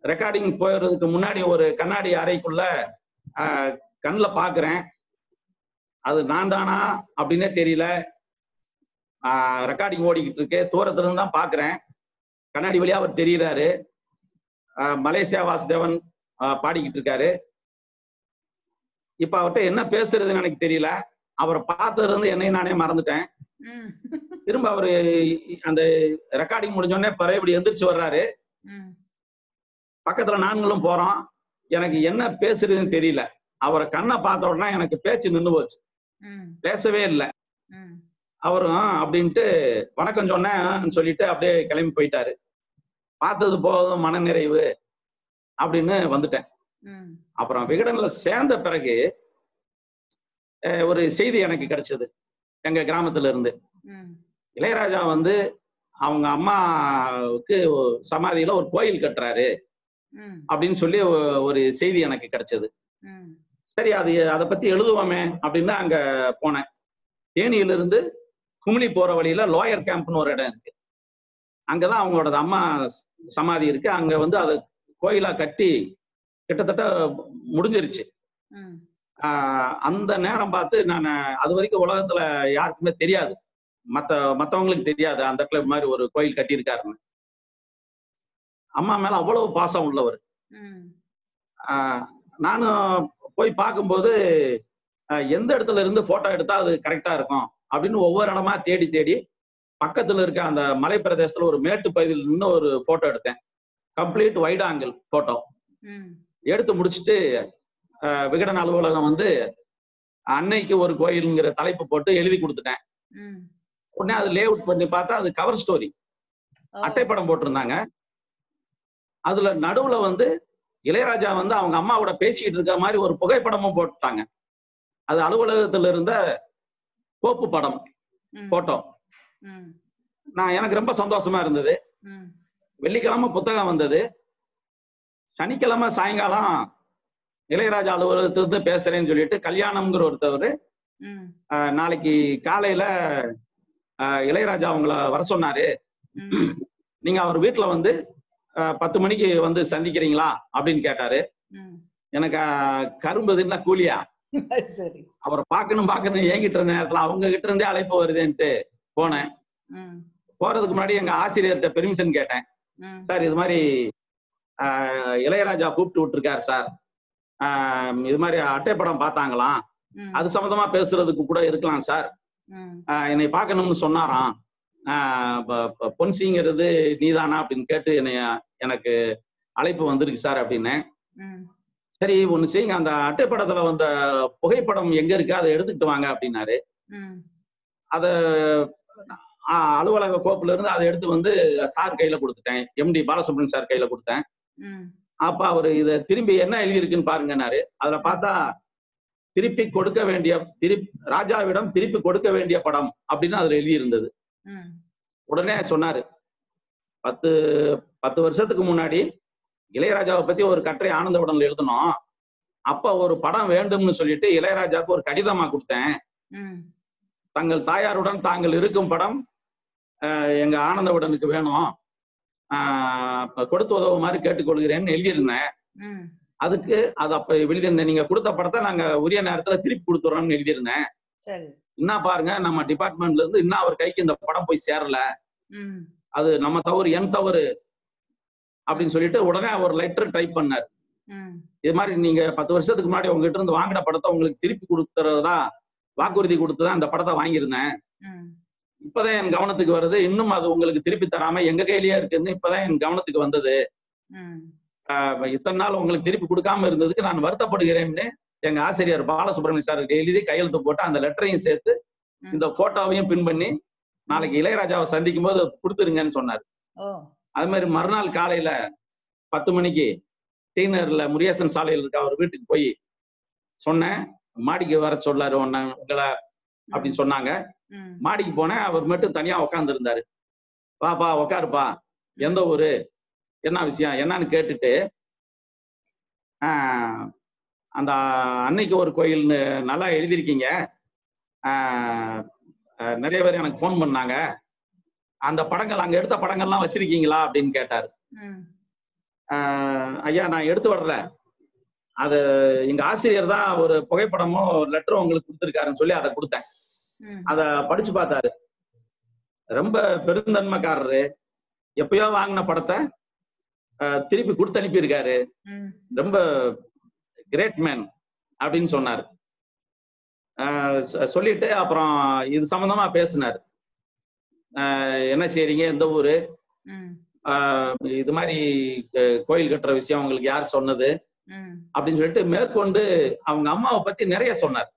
ரெக்கார்டிங் போயிடுறதுக்கு முன்னாடி ஒரு கண்ணாடி அறைக்குள்ள கண்ணில் பாக்குறேன். அது நான் தானா அப்படின்னே தெரியல. ரெக்கார்டிங் ஓடிக்கிட்டு இருக்கு. தூரத்துல இருந்து தான் பாக்குறேன். கண்ணாடி வழியா அவர் தெரியுறாரு. மலேசியா வாசுதேவன் பாடிக்கிட்டு இருக்காரு. இப்ப அவர்கிட்ட என்ன பேசுறதுன்னு எனக்கு தெரியல. அவரை பார்த்ததுல இருந்து என்னை நானே மறந்துட்டேன். திரும்ப அவரு அந்த ரெக்கார்டிங் முடிஞ்சோடனே பழையபடி எந்திரிச்சு வர்றாரு. பக்கத்துல நாங்களும் போறோம். எனக்கு என்ன பேசுறதுன்னு தெரியல. அவரை கண்ணை பார்த்த உடனே எனக்கு பேச்சு நின்று போச்சு. பேசவே இல்லை. அவரும் அப்படின்ட்டு வணக்கம் சொன்னேன்னு சொல்லிட்டு அப்படியே கிளம்பி போயிட்டாரு. பார்த்தது போதும் மனநிறைவு அப்படின்னு வந்துட்டேன். அப்புறம் விகடன்ல சேர்ந்த பிறகு ஒரு செய்தி எனக்கு கிடைச்சது எங்க கிராமத்துல இருந்து. இளையராஜா வந்து அவங்க அம்மாவுக்கு சமாதியில ஒரு கோயில் கட்டுறாரு அப்படின்னு சொல்லி ஒரு செய்தி எனக்கு கிடைச்சது. சரி, அதை பத்தி எழுதுவோமே அப்படின்னு அங்க போனேன். தேனியிலிருந்து குமிளி போற வழியில லோயர் கேம்ப்னு ஒரு இடம் இருக்கு. அங்கதான் அவங்களோட அம்மா சமாதி இருக்கு. அங்க வந்து அதை கோயிலா கட்டி கிட்டத்தட்ட முடிஞ்சிருச்சு. அந்த நேரம் பார்த்து நான் அது வரைக்கும் உலகத்துல யாருக்குமே தெரியாது, மத்தவங்களுக்கு தெரியாது அந்த இடத்துல மாதிரி ஒரு கோயில் கட்டியிருக்காருன்னு. அம்மா மேல அவ்வளவு பாசம் உள்ளவர். நானும் போய் பார்க்கும்போது எந்த இடத்துல இருந்து போட்டோ எடுத்தா அது கரெக்டா இருக்கும் அப்படின்னு ஒவ்வொரு இடமா தேடி தேடி பக்கத்துல இருக்க அந்த மலை பிரதேசத்துல ஒரு மேட்டு பகுதியில் நின்று ஒரு போட்டோ எடுத்தேன். கம்ப்ளீட் வைட் ஆங்கிள் போட்டோ எடுத்து முடிச்சுட்டு விகடன் அலுவலகம் வந்து அன்னைக்கு ஒரு கோயிலுங்கிற தலைப்பு போட்டு எழுதி கொடுத்துட்டேன். உடனே அது லே அவுட் பண்ணி பார்த்தா அது கவர் ஸ்டோரி அட்டைப்படம் போட்டிருந்தாங்க. அதுல நடுவுல வந்து இளையராஜா வந்து அவங்க அம்மாவோட பேசிக்கிட்டு இருக்க மாதிரி ஒரு புகைப்படமும் போட்டுட்டாங்க. அது அலுவலகத்துல இருந்த கோப்பு படம் போட்டோ. எனக்கு ரொம்ப சந்தோஷமா இருந்தது. வெள்ளிக்கிழமை புத்தகம் வந்தது. சனிக்கிழமை சாயங்காலம் இளையராஜா அலுவலகத்திலிருந்து பேசுறேன்னு சொல்லிட்டு கல்யாணம்ங்கிற ஒருத்தவர் நாளைக்கு காலையில இளையராஜா அவங்கள வர சொன்னாரு, நீங்க அவர் வீட்டுல வந்து 10 மணிக்கு வந்து சந்திக்கிறீங்களா அப்படின்னு கேட்டாரு. எனக்கு கரும்பு தின்னா கூலியா, அவரை பார்க்கணும் ஏங்கிட்டு இருந்த நேரத்துல அவங்க கிட்ட இருந்தே அழைப்பு வருதுன்ட்டு போனேன். போறதுக்கு முன்னாடி எங்க ஆசிரியர்கிட்ட பெர்மிஷன் கேட்டேன். சார், இது மாதிரி இளையராஜா கூப்பிட்டு விட்டுருக்காரு சார், இது மாதிரி அட்டைப்படம் பார்த்தாங்களாம், அது சம்பந்தமா பேசுறதுக்கு கூட இருக்கலாம் சார், என்னை பார்க்கணும்னு சொன்னாராம், பொன்சிங்கிறது நீதானா அப்படின்னு கேட்டு எனக்கு அழைப்பு வந்திருக்கு சார் அப்படின்னு. சரி, ஒண்ணு செய்யுங்க, அந்த அட்டைப்படத்துல வந்த புகைப்படம் எங்க இருக்கு அதை எடுத்துக்கிட்டு வாங்க அப்படின்னாரு. அத அலுவலக கோப்புல இருந்து அதை எடுத்து வந்து சார் கையில கொடுத்துட்டேன். எம்டி பாலசுப்ரமணியன் சார் கையில கொடுத்தேன். அப்ப அவரு இத திரும்பி என்ன எழுதியிருக்குன்னு பாருங்கன்னாரு. அதுல பார்த்தா ராஜாவிடம் திருப்பி கொடுக்க வேண்டிய படம் அப்படின்னு அதுல எழுதி இருந்தது. உடனே சொன்னாரு, 10 வருஷத்துக்கு முன்னாடி இளையராஜாவை பத்தி ஒரு கட்டுரை ஆனந்த விடன்ல எழுதணும். அப்ப ஒரு படம் வேண்டும்னு சொல்லிட்டு இளையராஜாவுக்கு ஒரு கடிதமா கொடுத்தேன். தங்கள் தாயாருடன் தாங்கள் இருக்கும் படம் எங்க ஆனந்த விடனுக்கு வேணும், கொடுத்து உதவுமாறு கேட்டுக்கொள்கிறேன்னு எழுதியிருந்தேன். அதுக்கு அது அப்ப எழுதியிருந்தேன், நீங்க கொடுத்த படத்தை நாங்க உரிய நேரத்துல திருப்பி கொடுத்துறோம்னு எழுதியிருந்தேன். இன்னும் பாருங்க, நம்ம டிபார்ட்மெண்ட்ல இருந்து இன்னும் அவர் கைக்கு இந்த படம் போய் சேரல, அது நம்ம தவறு, என் தவறு அப்படின்னு சொல்லிட்டு உடனே அவர் லெட்டர் டைப் பண்ணார். இது மாதிரி நீங்க 10 வருஷத்துக்கு முன்னாடி உங்ககிட்ட இருந்து வாங்கின படத்தை உங்களுக்கு திருப்பி கொடுத்துறதா வாக்குறுதி கொடுத்துதான் இந்த படத்தை வாங்கியிருந்தேன். இப்பதான் என் கவனத்துக்கு வருது, இன்னும் அது உங்களுக்கு திருப்பி தராம எங்க கையிலேயே இருக்குன்னு இப்பதான் என் கவனத்துக்கு வந்தது. இத்தனை நாள் உங்களுக்கு திருப்பி கொடுக்காம இருந்ததுக்கு நான் வருத்தப்படுகிறேன்னு எங்க ஆசிரியர் பாலசுப்ரமணியன் சார் எழுதி கையெழுத்து போட்டு அந்த லெட்டரையும் சேர்த்து இந்த போட்டோவையும் பின் பண்ணி நாளைக்கு இளையராஜாவை சந்திக்கும் போது கொடுத்துருங்கன்னு சொன்னார். அது மாதிரி மறுநாள் காலையில 10 மணிக்கு டீனர்ல முருகேசன் சாலையில் இருக்க அவர் வீட்டுக்கு போய் சொன்னேன், மாடிக்கு வர சொல்லாரு உங்களை அப்படின்னு சொன்னாங்க. மாடிக்கு போனேன். அவர் மட்டும் தனியா உட்கார்ந்து இருந்தாரு. வாப்பா உட்காருப்பா, எந்த ஊரு, என்ன விஷயம் என்னன்னு கேட்டுட்டு, அந்த அன்னைக்கு ஒரு கோயில்னு நல்லா எழுதியிருக்கீங்க, நிறைய பேர் எனக்கு போன் பண்ணாங்க, அந்த படங்கள் அங்க எடுத்த படங்கள்லாம் வச்சிருக்கீங்களா அப்படின்னு கேட்டாரு. ஐயா நான் எடுத்து வரல, அது எங்க ஆசிரியர் தான் ஒரு புகைப்படமும் லெட்டரும் உங்களுக்கு கொடுத்துருக்காருன்னு சொல்லி அதை கொடுத்தேன். அத படிச்சு பார்த்தாரு. ரொம்ப பெருந்தன்மைக்காரரு, எப்பயோ வாங்கின படத்தை திருப்பி கொடுத்து அனுப்பியிருக்காரு, ரொம்ப கிரேட் மேன் அப்படின்னு சொன்னாரு. சொல்லிட்டு அப்புறம் இது சம்பந்தமா பேசினாரு. என்ன செய்றீங்க, எந்த ஊரு, இது மாதிரி கோயில் கட்டுற விஷயம் உங்களுக்கு யார் சொன்னது அப்படின்னு சொல்லிட்டு மேற்கொண்டு அவங்க அம்மாவை பத்தி நிறைய சொன்னார்.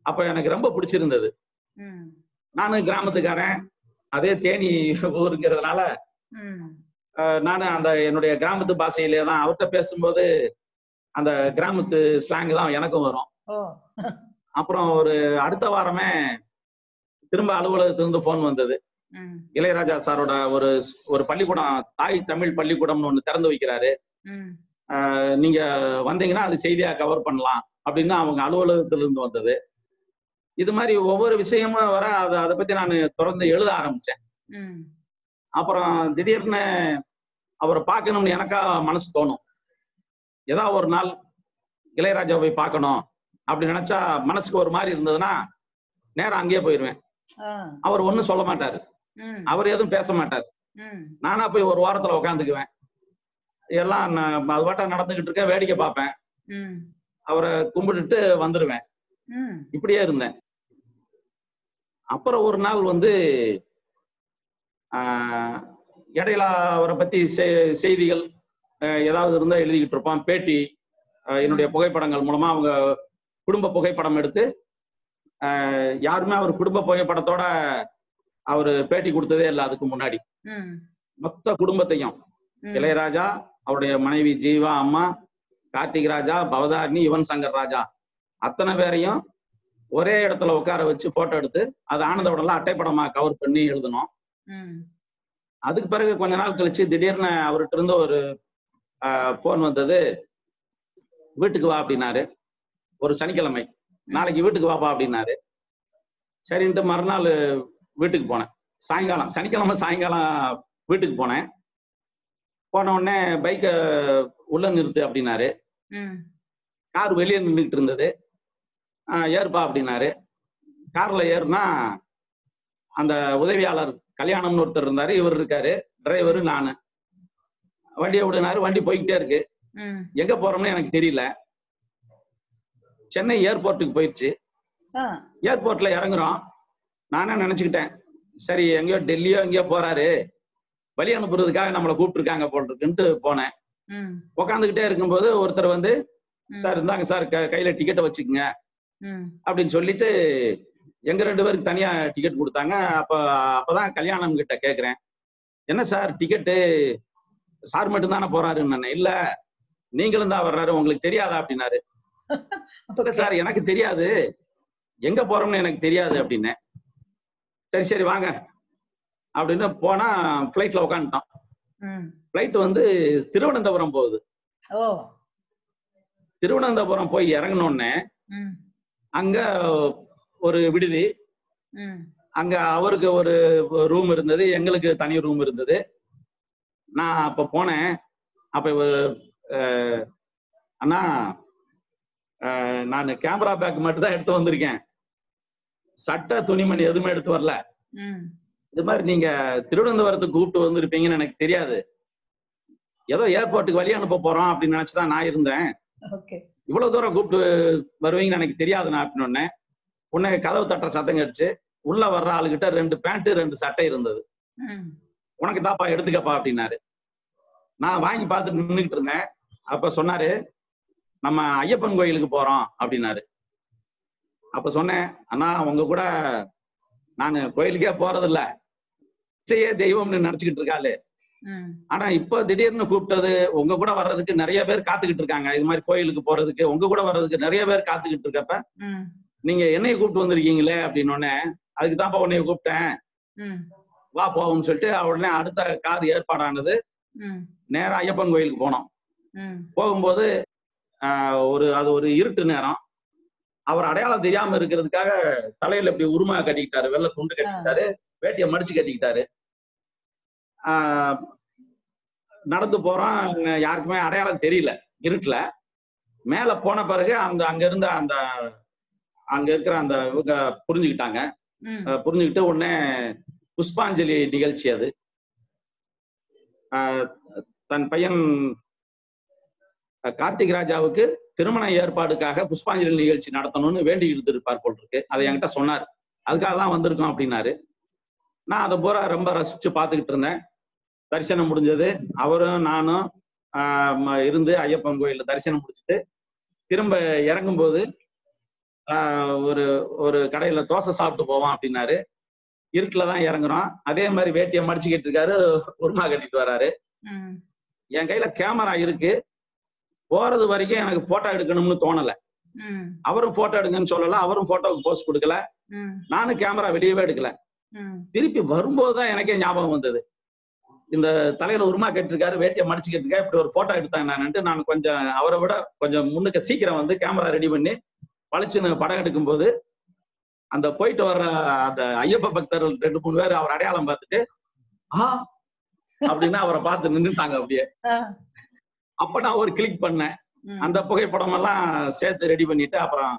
அப்ப எனக்கு ரொம்ப பிடிச்சிருந்தது. நானும் கிராமத்துக்காரன், அதே தேனி ஊருங்கிறதுனால நானும் அந்த என்னுடைய கிராமத்து பாஷையிலே தான் அவர்கிட்ட பேசும்போது அந்த கிராமத்து ஸ்லாங் தான் எனக்கும் வரும். அப்புறம் ஒரு அடுத்த வாரமே திரும்ப அலுவலகத்திலிருந்து போன் வந்தது. இளையராஜா சாரோட ஒரு பள்ளிக்கூடம், தாய் தமிழ் பள்ளிக்கூடம்னு ஒண்ணு திறந்து வைக்கிறாரு, நீங்க வந்தீங்கன்னா அது செய்தியா கவர் பண்ணலாம் அப்படின்னு அவங்க அலுவலகத்திலிருந்து வந்தது. இது மாதிரி ஒவ்வொரு விஷயமும் வர அதை பத்தி நான் தொடர்ந்து எழுத ஆரம்பிச்சேன். அப்புறம் திடீர்னு அவரை பார்க்கணும்னு எனக்கா மனசு தோணும். ஏதாவது ஒரு நாள் இளையராஜாவை போய் பார்க்கணும் அப்படின்னு நினைச்சா மனசுக்கு ஒரு மாதிரி இருந்ததுன்னா நேரம் அங்கேயே போயிடுவேன். அவர் ஒன்னும் சொல்ல மாட்டாரு, அவர் எதுவும் பேச மாட்டார். நானா போய் ஒரு வாரத்துல உட்காந்துக்குவேன். எல்லாம் அது பாட்டா நடந்துகிட்டு இருக்க, வேடிக்கை பார்ப்பேன், அவரை கும்பிட்டுட்டு வந்துடுவேன். இப்படியே இருந்தேன். அப்புறம் ஒரு நாள் இடையில அவரை பத்தி செய்திகள் ஏதாவது இருந்தா எழுதிக்கிட்டு இருப்பான், பேட்டி, என்னுடைய புகைப்படங்கள் மூலமா அவங்க குடும்ப புகைப்படம் எடுத்து, யாருமே அவர் குடும்ப புகைப்படத்தோட அவரு பேட்டி கொடுத்ததே இல்லை. அதுக்கு முன்னாடி மொத்த குடும்பத்தையும், இளையராஜா, அவருடைய மனைவி ஜீவா அம்மா, கார்த்திக் ராஜா, பவதாரணி, யுவன் சங்கர் ராஜா, அத்தனை பேரையும் ஒரே இடத்துல உட்கார வச்சு போட்டோ எடுத்து அது ஆனந்தவுடன்லாம் அட்டைப்படமா கவர் பண்ணி எழுதணும். அதுக்கு பிறகு கொஞ்ச நாள் கழிச்சு திடீர்னு அவர்கிட்ட இருந்து ஒரு போன் வந்தது. வீட்டுக்கு வா அப்படின்னாரு. ஒரு சனிக்கிழமை, நாளைக்கு வீட்டுக்கு வாப்பா அப்படின்னாரு. சரின்ட்டு மறுநாள் வீட்டுக்கு போனேன். சாயங்காலம், சனிக்கிழமை சாயங்காலம் வீட்டுக்கு போனேன். போன உடனே பைக்கை உள்ள நிறுத்து அப்படின்னாரு. கார் வெளியே நின்றுட்டு இருந்தது. ஏறுப்பா அப்படின்னாரு. கார்ல ஏறுனா அந்த உதவியாளர் கல்யாணம்னு ஒருத்தர் இருந்தாரு, இவர் இருக்காரு, டிரைவரு நானு. வண்டியை விடுனாரு. வண்டி போய்கிட்டே இருக்கு. எங்க போறோம்னு எனக்கு தெரியல. சென்னை ஏர்போர்ட்டுக்கு போயிடுச்சு. ஏர்போர்ட்ல இறங்குறோம். நானே நினைச்சுக்கிட்டேன், சரி எங்கேயோ டெல்லியோ எங்கேயோ போறாரு, வழி அனுப்புறதுக்காக நம்மளை கூப்பிட்டு இருக்காங்க போல் இருக்குன்ட்டு போனேன். உக்காந்துக்கிட்டே இருக்கும்போது ஒருத்தர் சார் இந்தாங்க சார், கையில டிக்கெட்டை வச்சுக்கோங்க அப்படின்னு சொல்லிட்டு எங்க 2 பேருக்கு தனியா டிக்கெட் கொடுத்தாங்க. அப்பதான் கல்யாணம் கிட்ட கேக்குறேன், என்ன சார் டிக்கெட்டு சார் மட்டும் தானே போறாருன்னு. இல்ல நீங்களும் தான் வர்றாரு, உங்களுக்கு தெரியாதா அப்படின்னாரு. சார் எனக்கு தெரியாது, எங்க போறோம்னு எனக்கு தெரியாது அப்படின்னு. சரி சரி வாங்க அப்படின்னு போனா பிளைட்ல உட்காந்துட்டோம். பிளைட் திருவனந்தபுரம் போகுது. திருவனந்தபுரம் போய் இறங்கினோடனே அங்க ஒரு விடுதி, அங்க அவருக்கு ஒரு ரூம் இருந்தது, எங்களுக்கு தனி ரூம் இருந்தது. நான் அப்ப போனேன். அப்ப அண்ணா நான் கேமரா பேக் மட்டும் தான் எடுத்து வந்திருக்கேன், சட்டை துணிமணி எதுவுமே எடுத்து வரல. இது மாதிரி நீங்க திருவனந்தபுரத்துக்கு கூப்பிட்டு வந்திருப்பீங்கன்னு எனக்கு தெரியாது, ஏதோ ஏர்போர்ட்டுக்கு வழி அனுப்ப போறோம் அப்படின்னு நினைச்சுதான் நான் இருந்தேன். இவ்வளவு தூரம் கூப்பிட்டு வருவீங்கன்னு எனக்கு தெரியாதுண்ணா அப்படின்னு. உடனே கதவு தட்டுற சத்தம் கேட்டுச்சு. உள்ள வர்ற ஆளுகிட்ட 2 பேண்ட் 2 சட்டை இருந்தது. உனக்கு தாப்பா எடுத்துக்கப்பா அப்படின்னாரு. நான் வாங்கி பார்த்துட்டு நின்றுகிட்டு இருந்தேன். அப்ப சொன்னாரு, நம்ம ஐயப்பன் கோயிலுக்கு போறோம் அப்படின்னாரு. அப்ப சொன்னேன், அண்ணா உங்க கூட நானு கோயிலுக்கே போறதில்ல, இசையே தெய்வம்னு நினைச்சுக்கிட்டு இருக்காளு. ஆனா இப்ப திடீர்னு கூப்பிட்டது, உங்க கூட வர்றதுக்கு நிறைய பேர் காத்துக்கிட்டு இருக்காங்க. இது மாதிரி கோயிலுக்கு போறதுக்கு உங்க கூட வர்றதுக்கு நிறைய பேர் காத்துக்கிட்டு இருக்கப்ப நீங்க என்னைய கூப்பிட்டு வந்திருக்கீங்களே அப்படின்னு, அதுக்கு தான்ப்பா உன்னைய கூப்பிட்டேன், வா போவோம்னு சொல்லிட்டு உடனே அடுத்த கார் ஏற்பாடானது. நேரா ஐயப்பன் கோயிலுக்கு போனோம். போகும்போது அது ஒரு இருட்டு நேரம். அவர் அடையாளம் தெரியாம இருக்கிறதுக்காக தலையில இப்படி உருமா கட்டிக்கிட்டாரு, வெள்ளை துண்டு கட்டிக்கிட்டாரு, வேட்டியை மடிச்சு கட்டிக்கிட்டாரு. நடந்து போறோம், யாருக்குமே அடையாளம் தெரியல இருட்டுல. மேல போன பிறகு அங்க இருந்த அங்க இருக்கிற அந்த இவங்க புரிஞ்சுக்கிட்டாங்க. புரிஞ்சுக்கிட்டு உடனே புஷ்பாஞ்சலி நிகழ்ச்சி அது. தன் பையன் கார்த்திக் ராஜாவுக்கு திருமண ஏற்பாடுக்காக புஷ்பாஞ்சலி நிகழ்ச்சி நடத்தணும்னு வேண்டிக்கிட்டு இருப்பார் போல் இருக்கு. அதை என்கிட்ட சொன்னார். அதுக்காக தான் வந்திருக்கோம் அப்படின்னாரு. நான் அதை பூரா ரொம்ப ரசிச்சு பார்த்துக்கிட்டு இருந்தேன். தரிசனம் முடிஞ்சது. அவரும் நானும் இருந்து ஐயப்பன் கோயில்ல தரிசனம் முடிச்சுட்டு திரும்ப இறங்கும் போது ஒரு கடையில தோசை சாப்பிட்டு போவோம் அப்படின்னாரு. இருட்டுலதான் இறங்குறோம். அதே மாதிரி வேட்டியை மடிச்சுக்கிட்டு இருக்காரு, உருமா கட்டிட்டு வர்றாரு. என் கையில கேமரா இருக்கு. போறது வரைக்கும் எனக்கு போட்டோ எடுக்கணும்னு தோணல. அவரும் போட்டோ எடுங்கன்னு சொல்லல, அவரும் போட்டோவுக்கு போஸ்ட் கொடுக்கல, நானும் கேமரா வெளியவே எடுக்கல. திருப்பி வரும்போதுதான் எனக்கே ஞாபகம் வந்தது, இந்த தலையில உருமா கட்டிருக்காரு, வேட்டியை மடிச்சு கட்டிருக்கா, இப்படி ஒரு போட்டோ எடுத்தாங்க. நான் கொஞ்சம் அவரை விட கொஞ்சம் முன்னுக்கு சீக்கிரம் வந்து கேமரா ரெடி பண்ணி பளிச்சுன்னு படம் எடுக்கும் போது அந்த போயிட்டு வர்ற அந்த ஐயப்ப பக்தர்கள் 2-3 பேர் அவர் அடையாளம் பார்த்துட்டு அப்படின்னு அவரை பார்த்து நின்றுட்டாங்க அப்படியே. அப்ப நான் ஒரு கிளிக் பண்ணேன். அந்த புகைப்படம் எல்லாம் சேர்த்து ரெடி பண்ணிட்டு அப்புறம்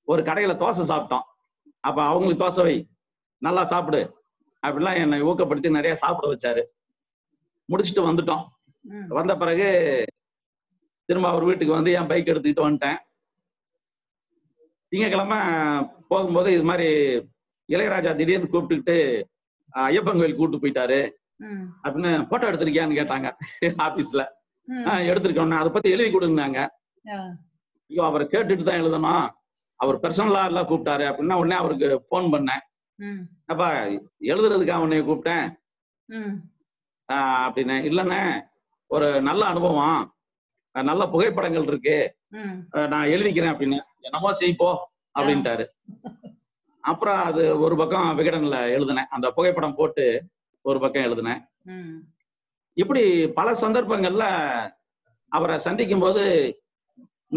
ஒரு கடையில தோசை சாப்பிட்டோம். அப்ப அவங்களுக்கு தோசை வை, நல்லா சாப்பிடு அப்படிலாம் என்னை ஊக்கப்படுத்தி நிறைய சாப்பிட வச்சாரு. முடிச்சுட்டு வந்துட்டோம். வந்த பிறகு திரும்ப அவர் வீட்டுக்கு வந்து என் பைக் எடுத்துக்கிட்டு வந்துட்டேன். திங்கக்கிழமை போகும்போது இது மாதிரி இளையராஜா திடீர்னு கூப்பிட்டுக்கிட்டு ஐயப்பன் கோயில் கூப்பிட்டு போயிட்டாரு அப்படின்னு, போட்டோ எடுத்திருக்கியான்னு கேட்டாங்க ஆபீஸ்ல. எடுத்திருக்கோம், அதை பத்தி எழுதி கொடுங்க. ஐயோ, அவரை கேட்டுட்டு தான் எழுதணும், அவர் பர்சனலா எல்லாம் கூப்பிட்டாரு அப்படின்னா உடனே அவருக்கு போன் பண்ணேன். அப்பா எழுதுறதுக்காக உன்னைய கூப்பிட்டேன் அப்படின்னு. இல்லைண்ணே, ஒரு நல்ல அனுபவம், நல்ல புகைப்படங்கள் இருக்கு, நான் எழுதிக்கிறேன் அப்படின்னு. என்னமோ செய்ப்போ அப்படின்ட்டாரு. அப்புறம் அது ஒரு பக்கம் விகடன்ல எழுதினேன், அந்த புகைப்படம் போட்டு ஒரு பக்கம் எழுதினேன். இப்படி பல சந்தர்ப்பங்கள்ல அவரை சந்திக்கும் போது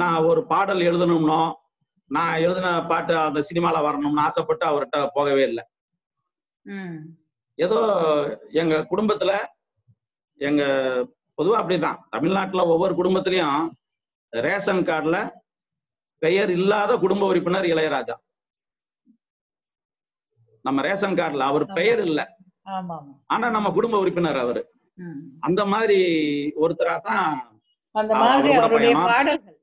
நான் ஒரு பாடல் எழுதணும்னோ, நான் எழுதின பாட்டு அந்த சினிமால வரணும்னு ஆசைப்பட்டு அவர்கிட்ட போகவே இல்லை. ஏதோ எங்க குடும்பத்துல, எங்க பொதுவா அப்படிதான், தமிழ்நாட்டுல ஒவ்வொரு குடும்பத்திலையும் ரேஷன் கார்டுல பெயர் இல்லாத குடும்ப உறுப்பினர் இளையராஜா. நம்ம ரேஷன் கார்டுல அவர் பெயர் இல்ல, ஆனா நம்ம குடும்ப உறுப்பினர் அவரு. அந்த மாதிரி ஒருத்தரா தான்
அந்த மாதிரி அவருடைய பாடல்கள்,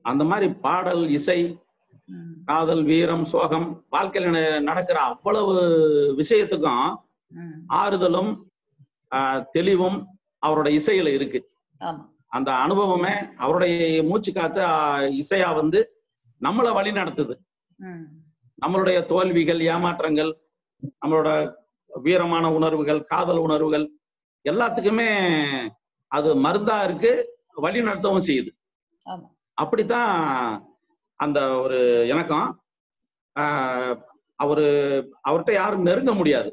அந்த
மாதிரி பாடல், இசை, காதல், வீரம், சோகம், வாழ்க்கையில நடக்கிற அவ்வளவு விஷயத்துக்கும் ஆறுதலும் தெளிவும் அவரோட இசையில இருக்கு. அந்த அனுபவமே அவருடைய மூச்சு காத்து இசையா வந்து நம்மளை வழி நடத்துது. நம்மளுடைய தோல்விகள், ஏமாற்றங்கள், நம்மளோட வீரமான உணர்வுகள், காதல் உணர்வுகள் எல்லாத்துக்குமே அது மருந்தா இருக்கு, வழி நடத்தவும் செய்யுது. அப்படித்தான் அந்த ஒரு இணக்கம். அவர்கிட்ட யாரும் நெருங்க முடியாது.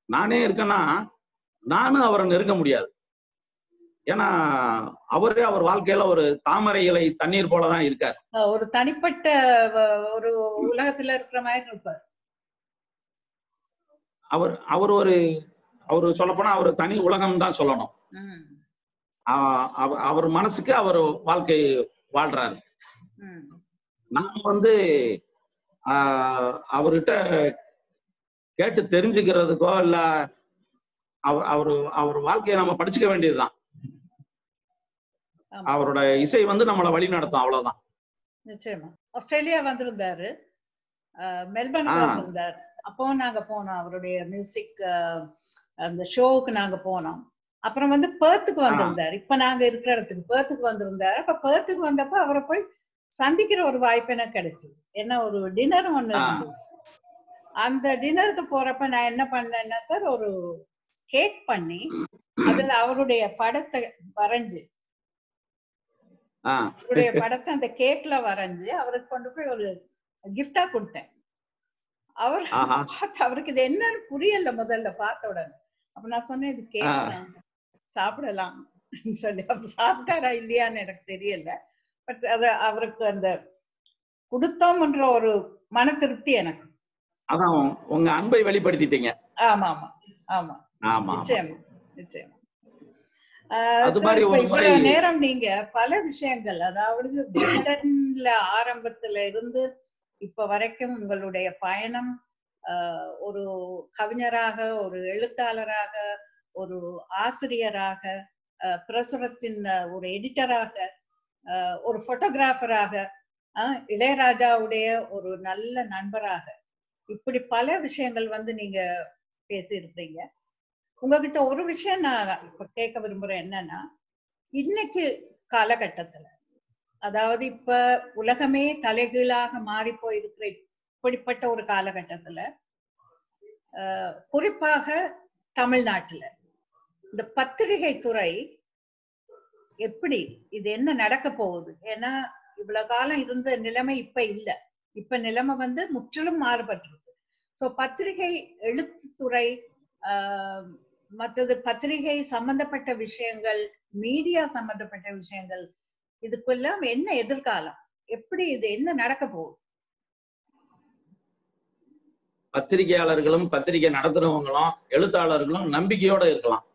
நானே இருக்கேன்னா நானும் அவரை நெருங்க முடியாது. ஏன்னா அவரே அவர் வாழ்க்கையில ஒரு தாமரை இலை தண்ணீர் போலதான் இருக்கார்.
ஒரு தனிப்பட்ட ஒரு உலகத்துல இருக்கிற மாதிரி இருப்பார்.
அவர் சொல்லப்போனா அவர் தனி உலகம் தான் சொல்லணும். அவர் மனசுக்கு அவர் வாழ்க்கை வாழ்றாரு. நாம் வந்து அவர்கிட்ட கேட்டு தெரிஞ்சுக்கிறதுக்கோ இல்ல அவர் வாழ்க்கையை நம்ம படிச்சுக்க வேண்டியதுதான். அவரோட இசை வந்து நம்மளை வழி நடத்தும், அவ்வளவுதான்.
நிச்சயமா. ஆஸ்திரேலியா வந்திருந்தாரு, மெல்பர்ன் வந்திருந்தாரு. அப்பவும் நாங்க போனோம், அவருடைய மியூசிக் அந்த ஷோவுக்கு நாங்க போனோம். அப்புறம் வந்து பெர்த்துக்கு வந்திருந்தாரு. இப்ப நாங்க இருக்கிற இடத்துக்கு பெர்த்துக்கு வந்திருந்தாரு. அப்ப பெர்த்துக்கு வந்தப்ப அவரை போய் சந்திக்கிற ஒரு வாய்ப்பு எனக்கு கிடைச்சது. என்ன ஒரு டின்னர் ஒண்ணு இருந்தது. அந்த டின்னருக்கு போறப்ப நான் என்ன பண்ணேன்னா சார், ஒரு கேக் பண்ணி அதுல அவருடைய படத்தை வரைஞ்சு அவருடைய படத்தை அந்த கேக்ல வரைஞ்சு அவருக்கு கொண்டு போய் ஒரு கிஃப்டா கொடுத்தேன். அவர் பார்த்து அவருக்கு இது என்னன்னு புரியல முதல்ல பார்த்த உடனே. அப்ப நான் சொன்னேன், இது கேக் தான், சாப்பிடலாம் சொல்லி. அப்ப சாப்பிட்டாரா இல்லையான்னு எனக்கு தெரியல. பட் அது அவருக்கு அந்த கொடுத்தோம்ன்ற ஒரு மன திருப்தி எனக்கு.
அதான் உங்க அன்பை வெளிப்படுத்திட்டீங்க.
ஆமா ஆமா ஆமா
ஆமா,
நிச்சயமா நிச்சயமா. இவ்வளவு நேரம் நீங்க பல விஷயங்கள், அதாவது விகடன்ல ஆரம்பத்துல இருந்து இப்ப வரைக்கும் உங்களுடைய பயணம், ஒரு கவிஞராக, ஒரு எழுத்தாளராக, ஒரு ஆசிரியராக, பிரசுரத்தின் ஒரு எடிட்டராக, ஒரு போட்டோகிராஃபராக, இளையராஜாவுடைய ஒரு நல்ல நண்பராக, இப்படி பல விஷயங்கள் வந்து நீங்க பேசியிருப்பீங்க. உங்ககிட்ட ஒரு விஷயம் நான் இப்ப கேட்க விரும்புறேன். என்னன்னா, இன்னைக்கு காலகட்டத்துல, அதாவது இப்ப உலகமே தலைகீழாக மாறி போயிருக்கிற இப்படிப்பட்ட ஒரு காலகட்டத்துல, குறிப்பாக தமிழ்நாட்டுல இந்த பத்திரிகை துறை எப்படி, இது என்ன நடக்க போகுது? ஏன்னா இவ்வளவு காலம் இருந்த நிலைமை இப்ப இல்ல. இப்ப நிலைமை வந்து முற்றிலும் மாறுபட்டிருக்கு. சோ பத்திரிகை எழுத்துத்துறை, மற்றது பத்திரிகை சம்பந்தப்பட்ட விஷயங்கள், மீடியா சம்பந்தப்பட்ட விஷயங்கள், இதுக்கெல்லாம் என்ன எதிர்காலம்? எப்படி இது என்ன நடக்க போகுது?
பத்திரிகையாளர்களும் பத்திரிகை நடத்துறவங்களும் எழுத்தாளர்களும் நம்பிக்கையோட இருக்கலாம்.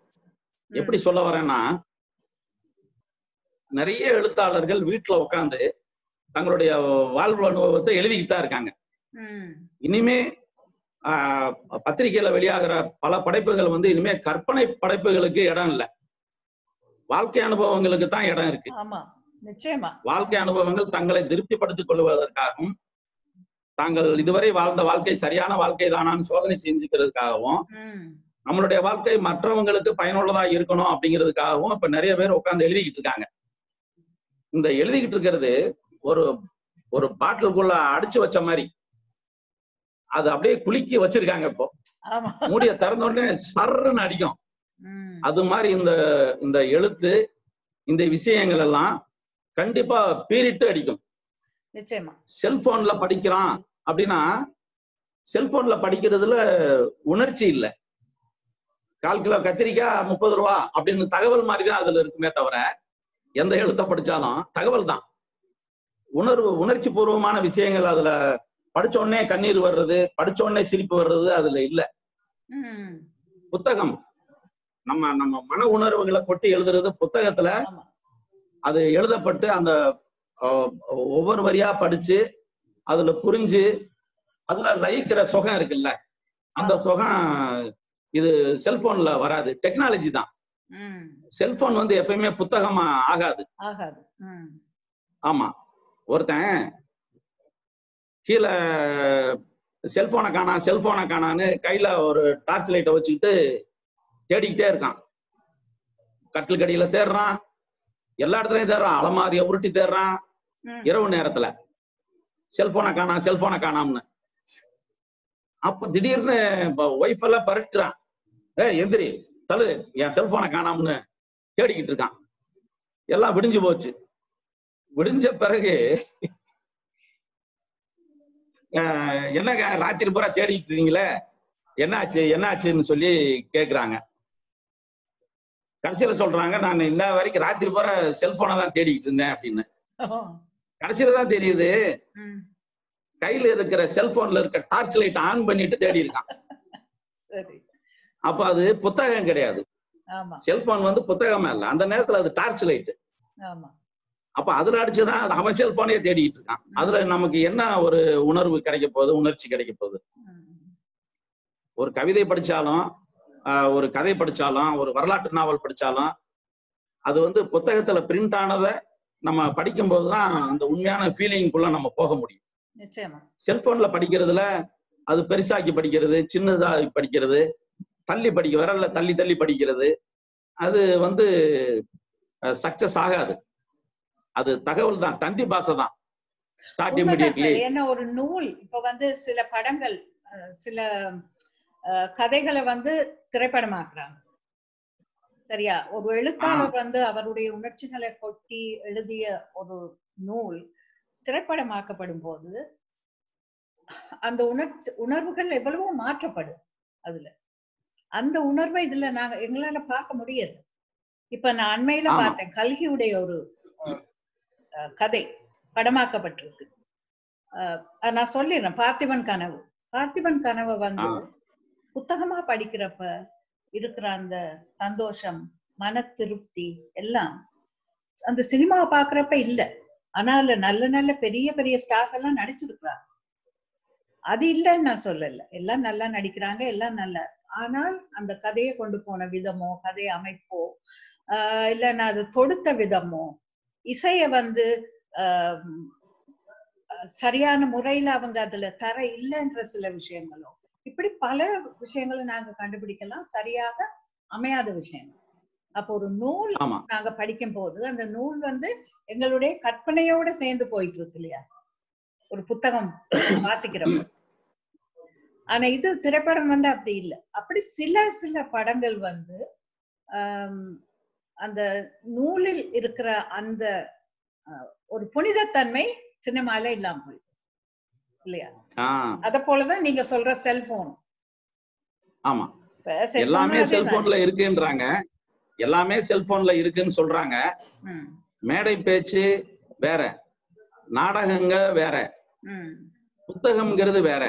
எப்படி சொல்ல வரேன்னா, நிறைய எழுத்தாளர்கள் வீட்டுல உட்காந்து தங்களுடைய வாழ்வு அனுபவத்தை எழுதிக்கிட்டு தான் இருக்காங்க. இனிமே பத்திரிகையில வெளியாகிற பல படைப்புகள் வந்து இனிமே கற்பனை படைப்புகளுக்கு இடம் இல்லை, வாழ்க்கை அனுபவங்களுக்கு தான் இடம் இருக்கு. வாழ்க்கை அனுபவங்கள் தங்களை திருப்திப்படுத்திக் கொள்வதற்காகவும், தாங்கள் இதுவரை வாழ்ந்த வாழ்க்கை சரியான வாழ்க்கை தானான்னு சோதனை செஞ்சுக்கிறதுக்காகவும், நம்மளுடைய வாழ்க்கை மற்றவங்களுக்கு பயனுள்ளதா இருக்கணும் அப்படிங்கிறதுக்காகவும் இப்ப நிறைய பேர் உட்கார்ந்து எழுதிக்கிட்டு இருக்காங்க. இந்த எழுதிக்கிட்டு இருக்கிறது ஒரு ஒரு பாட்டிலுக்குள்ள அடிச்சு வச்ச மாதிரி, அது அப்படியே குலுக்கி வச்சிருக்காங்க. இப்போ மூடிய திறந்த உடனே சர்ன்னு அடிக்கும். அது மாதிரி இந்த எழுத்து, இந்த விஷயங்கள் எல்லாம் கண்டிப்பா பீரிட்டு அடிக்கும். செல்போன்ல படிக்கிறான் அப்படின்னா, செல்போன்ல படிக்கிறதுல உணர்ச்சி இல்லை. 1/4 கிலோ கத்திரிக்காய் 30 ரூபா அப்படின்னு தகவல் மாதிரிதான் அதுல இருக்குமே தவிர, எந்த எழுத்த படிச்சாலும் தகவல் தான். உணர்ச்சி பூர்வமான விஷயங்கள் அதுல படிச்ச உடனே கண்ணீர் வர்றது, படிச்ச உடனே சிரிப்பு வர்றது அதுல இல்ல. புத்தகம் நம்ம மன உணர்வுகளை கொட்டி எழுதுறது புத்தகத்துல. அது எழுதப்பட்டு அந்த ஒவ்வொரு வரியா படிச்சு அதுல புரிஞ்சு அதுல லயிக்கிற சுகம் இருக்குல்ல, அந்த சுகம் இது செல்போன்ல வராது. டெக்னாலஜி தான். செல்போன் வந்து எப்பயுமே புத்தகமா ஆகாது. ஆமா, ஒருத்தன் கீழே செல்போனை காணான்னு கையில ஒரு டார்ச் லைட்டை வச்சுக்கிட்டு தேடிக்கிட்டே இருக்கான். கட்டில் கடியில தேடுறான், எல்லா இடத்துலயும் தேடுறான், அலமாரிய உருட்டி தேடுறான். இரவு நேரத்துல செல்போனை காணாம்னு. அப்ப திடீர்னு ஒய்ஃப் எல்லாம் பரட்டுறான், எந்திரி தழு, என் செல்போனை காணாம்னு தேடிக்கிட்டு இருக்கான். எல்லாம் விடிஞ்சு போச்சு. விடிஞ்ச பிறகு என்னங்க ராத்திரி பூரா தேடிக்கிட்டு இருக்கீங்களே, என்னாச்சுன்னு சொல்லி கேக்குறாங்க. கடைசியில சொல்றாங்க, நான் இன்ன வரைக்கும் ராத்திரி பூரா செல்போனை தான் தேடிக்கிட்டு இருந்தேன் அப்படின்னு. கடைசியில தான் தெரியுது, கையில இருக்கிற செல்போன்ல இருக்க டார்ச் லைட் ஆன் பண்ணிட்டு தேடி இருக்கான். அப்ப அது புத்தகம் கிடையாது. செல்போன் வந்து புத்தகமா இல்ல, அந்த நேரத்துல அது டார்ச் லைட். அப்ப அதுல அடிச்சுதான் அவன் செல்போனே தேடிட்டு இருக்கான். அதுல நமக்கு என்ன ஒரு உணர்வு கிடைக்க போகுது, உணர்ச்சி கிடைக்க போகுது? ஒரு கவிதை படிச்சாலும், ஒரு கதை படிச்சாலும், ஒரு வரலாற்று நாவல் படிச்சாலும், அது வந்து புத்தகத்துல பிரிண்ட் ஆனதை நம்ம படிக்கும் போதுதான் அந்த உண்மையான ஃபீலிங்குள்ள நம்ம போக முடியும். செல்போன்ல படிக்கிறதுல அது பெருசாக்கி படிக்கிறது, சின்னதாகி படிக்கிறது, விரல்ல தள்ளி தள்ளி படிக்கிறது, அது வந்து சக்சஸ் ஆகாது. அது தகவல் தான், தந்தி பாசை தான். Start immediately.
ஏன்னா ஒரு நூல் இப்ப வந்து சில படங்கள் சில கதைகளை வந்து திரைப்படமாக்குறாங்க சரியா. ஒரு எழுத்தாளர் வந்து அவருடைய உணர்ச்சிகளை கொட்டி எழுதிய ஒரு நூல் திரைப்படமாக்கப்படும் போது அந்த உணர்வுகள் எவ்வளவோ மாற்றப்படும். அதுல அந்த உணர்வை இதுல நாங்க எங்களால பார்க்க முடியாது. இப்ப நான் அண்மையில பார்த்தேன், கல்கியுடைய ஒரு கதை படமாக்கப்பட்டிருக்கு. நான் சொல்லிடுறேன், பார்த்திபன் கனவு. பார்த்திபன் கனவை வந்து புத்தகமா படிக்கிறப்ப இருக்கிற அந்த சந்தோஷம், மன திருப்தி எல்லாம் அந்த சினிமாவை பாக்குறப்ப இல்ல. ஆனா அதுல நல்ல நல்ல பெரிய பெரிய ஸ்டார்ஸ் எல்லாம் நடிச்சிருக்கிறாங்க. அது இல்லைன்னு நான் சொல்லல, எல்லாம் நல்லா நடிக்கிறாங்க, எல்லாம் நல்லா. ஆனால் அந்த கதையை கொண்டு போன விதமோ, கதை அமைப்போ, இல்ல நான் அதை தொடுத்த விதமோ, இசைய வந்து சரியான முறையில அவங்க அதுல தர இல்லைன்ற சில விஷயங்களோ, இப்படி பல விஷயங்களை நாங்க கண்டுபிடிக்கலாம், சரியாக அமையாத விஷயங்கள். அப்போ ஒரு நூல் நாங்க படிக்கும் போது அந்த நூல் வந்து எங்களுடைய கற்பனையோட சேர்ந்து போயிட்டு இருக்கு இல்லையா, ஒரு புத்தகம் வாசிக்கிறப்ப. ஆனா இது திரைப்படம் வந்து அப்படி இல்லை. அப்படி சில படங்கள் வந்து அந்த நூலில் இருக்கிற அந்த ஒரு புனிதத்தன்மை சினிமால இல்லாம போயிடும் இல்லையா. அத போலதான் நீங்க சொல்ற செல்போன்.
ஆமா, எல்லாமே செல்போன்ல இருக்குன்றாங்க, எல்லாமே செல்போன்ல இருக்குன்னு சொல்றாங்க. மேடை பேச்சு வேற, நாடகங்க வேற, புத்தகம்ங்கிறது வேற,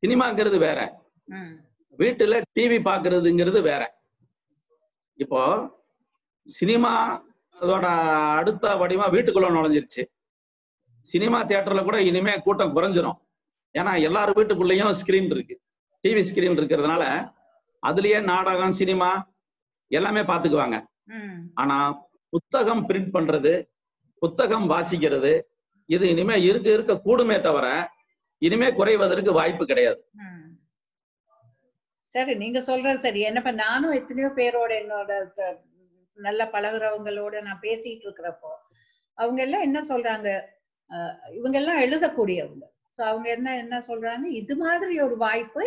சினிமாங்கிறது வேற, வீட்டுல டிவி பாக்குறதுங்கிறது வேற. இப்போ சினிமா அதோட அடுத்த வடிவமா வீட்டுக்குள்ள நுழைஞ்சிருச்சு. சினிமா தியேட்டர்ல கூட இனிமே கூட்டம் குறைஞ்சிரும். ஏன்னா எல்லாரும் வீட்டுக்குள்ளேயும் ஸ்கிரீன் இருக்கு, டிவி ஸ்கிரீன் இருக்கிறதுனால அதுலயே நாடகம் சினிமா எல்லாமே பாத்துக்குவாங்க. ஆனா புத்தகம் பிரிண்ட் பண்றது, புத்தகம் வாசிக்கிறது, இது இனிமே இருக்க கூடுமே தவிர இனிமே குறைவதற்கு வாய்ப்பு கிடையாது.
சரி, நீங்க சொல்றது சரி. என்னப்ப நானும் எத்தனையோ பேரோட என்னோட நல்ல பழகுறவங்களோட நான் பேசிட்டு இருக்கிறப்போ அவங்க எல்லாம் என்ன சொல்றாங்க, இவங்க எல்லாம் எழுதக்கூடியவங்க. சோ அவங்க என்ன சொல்றாங்க, இது மாதிரி ஒரு வாய்ப்பு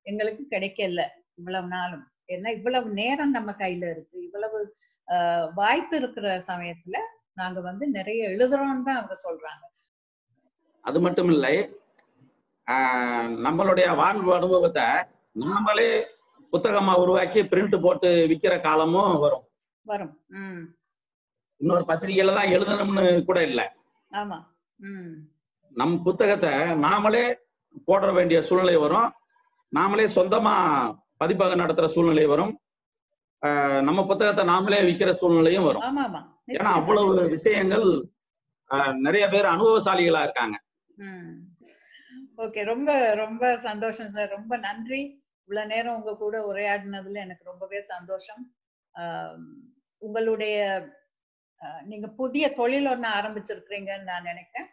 எங்களுக்கு கிடைக்கல இவ்வளவு நாளும். ஏன்னா இவ்வளவு நேரம் நம்ம கையில இருக்கு, இவ்வளவு வாய்ப்பு இருக்கிற சமயத்துல நாங்க வந்து நிறைய எழுதுறோம்னு தான் அவங்க சொல்றாங்க.
அது மட்டும் இல்லை, நம்மளுடைய வாழ்வு அனுபவத்தை நாமளே புத்தகமா உருவாக்கி பிரிண்ட் போட்டு விற்கிற காலமும் வரும். இன்னொரு பத்திரிகையில தான் எழுதணும்னு கூட இல்லை.
ஆமா,
நம் புத்தகத்தை நாமளே போட வேண்டிய சூழ்நிலை வரும், நாமளே சொந்தமா பதிப்பகம் நடத்துற சூழ்நிலை வரும், நம்ம புத்தகத்தை நாமளே விற்கிற சூழ்நிலையும் வரும். ஏன்னா அவ்வளவு விஷயங்கள் நிறைய பேர் அனுபவசாலிகளா இருக்காங்க.
ஓகே, ரொம்ப ரொம்ப சந்தோஷம் சார், ரொம்ப நன்றி. இவ்வளவு நேரம் உங்க கூட உரையாடினதுல எனக்கு ரொம்பவே சந்தோஷம். உங்களுடைய நீங்க புதிய தொழில் ஒண்ணு ஆரம்பிச்சிருக்கிறீங்கன்னு நான் நினைக்கிறேன்.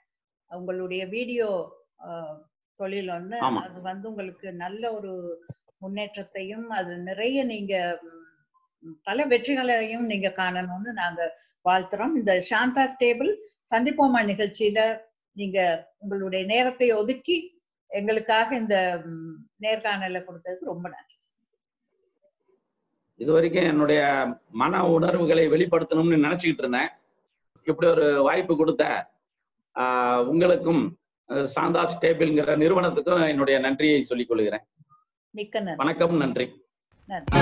உங்களுடைய வீடியோ தொழில் ஒண்ணு, அது வந்து உங்களுக்கு நல்ல ஒரு முன்னேற்றத்தையும் அது நிறைய நீங்க பல வெற்றிகளையும் நீங்க காணணும்னு நாங்க வாழ்த்துறோம். இந்த சாந்தா ஸ்டேபிள் சந்திப்போமா நிகழ்ச்சியில நீங்க உங்களுடைய நேரத்தை ஒதுக்கி எங்களுக்காக இந்த நேர்காணலை கொடுத்ததுக்கு ரொம்ப நன்றி.
இது வரைக்கும் என்னுடைய மன உணர்வுகளை வெளிப்படுத்தணும்னு நினைச்சுக்கிட்டு இருந்தேன். இப்படி ஒரு வாய்ப்பு கொடுத்த உங்களுக்கும் சாந்தா ஸ்டேபிள்ங்கிற நிறுவனத்துக்கும் என்னுடைய நன்றியை சொல்லிக் கொள்கிறேன்.
மிக்க நன்றி.
வணக்கம், நன்றி.
நன்றி.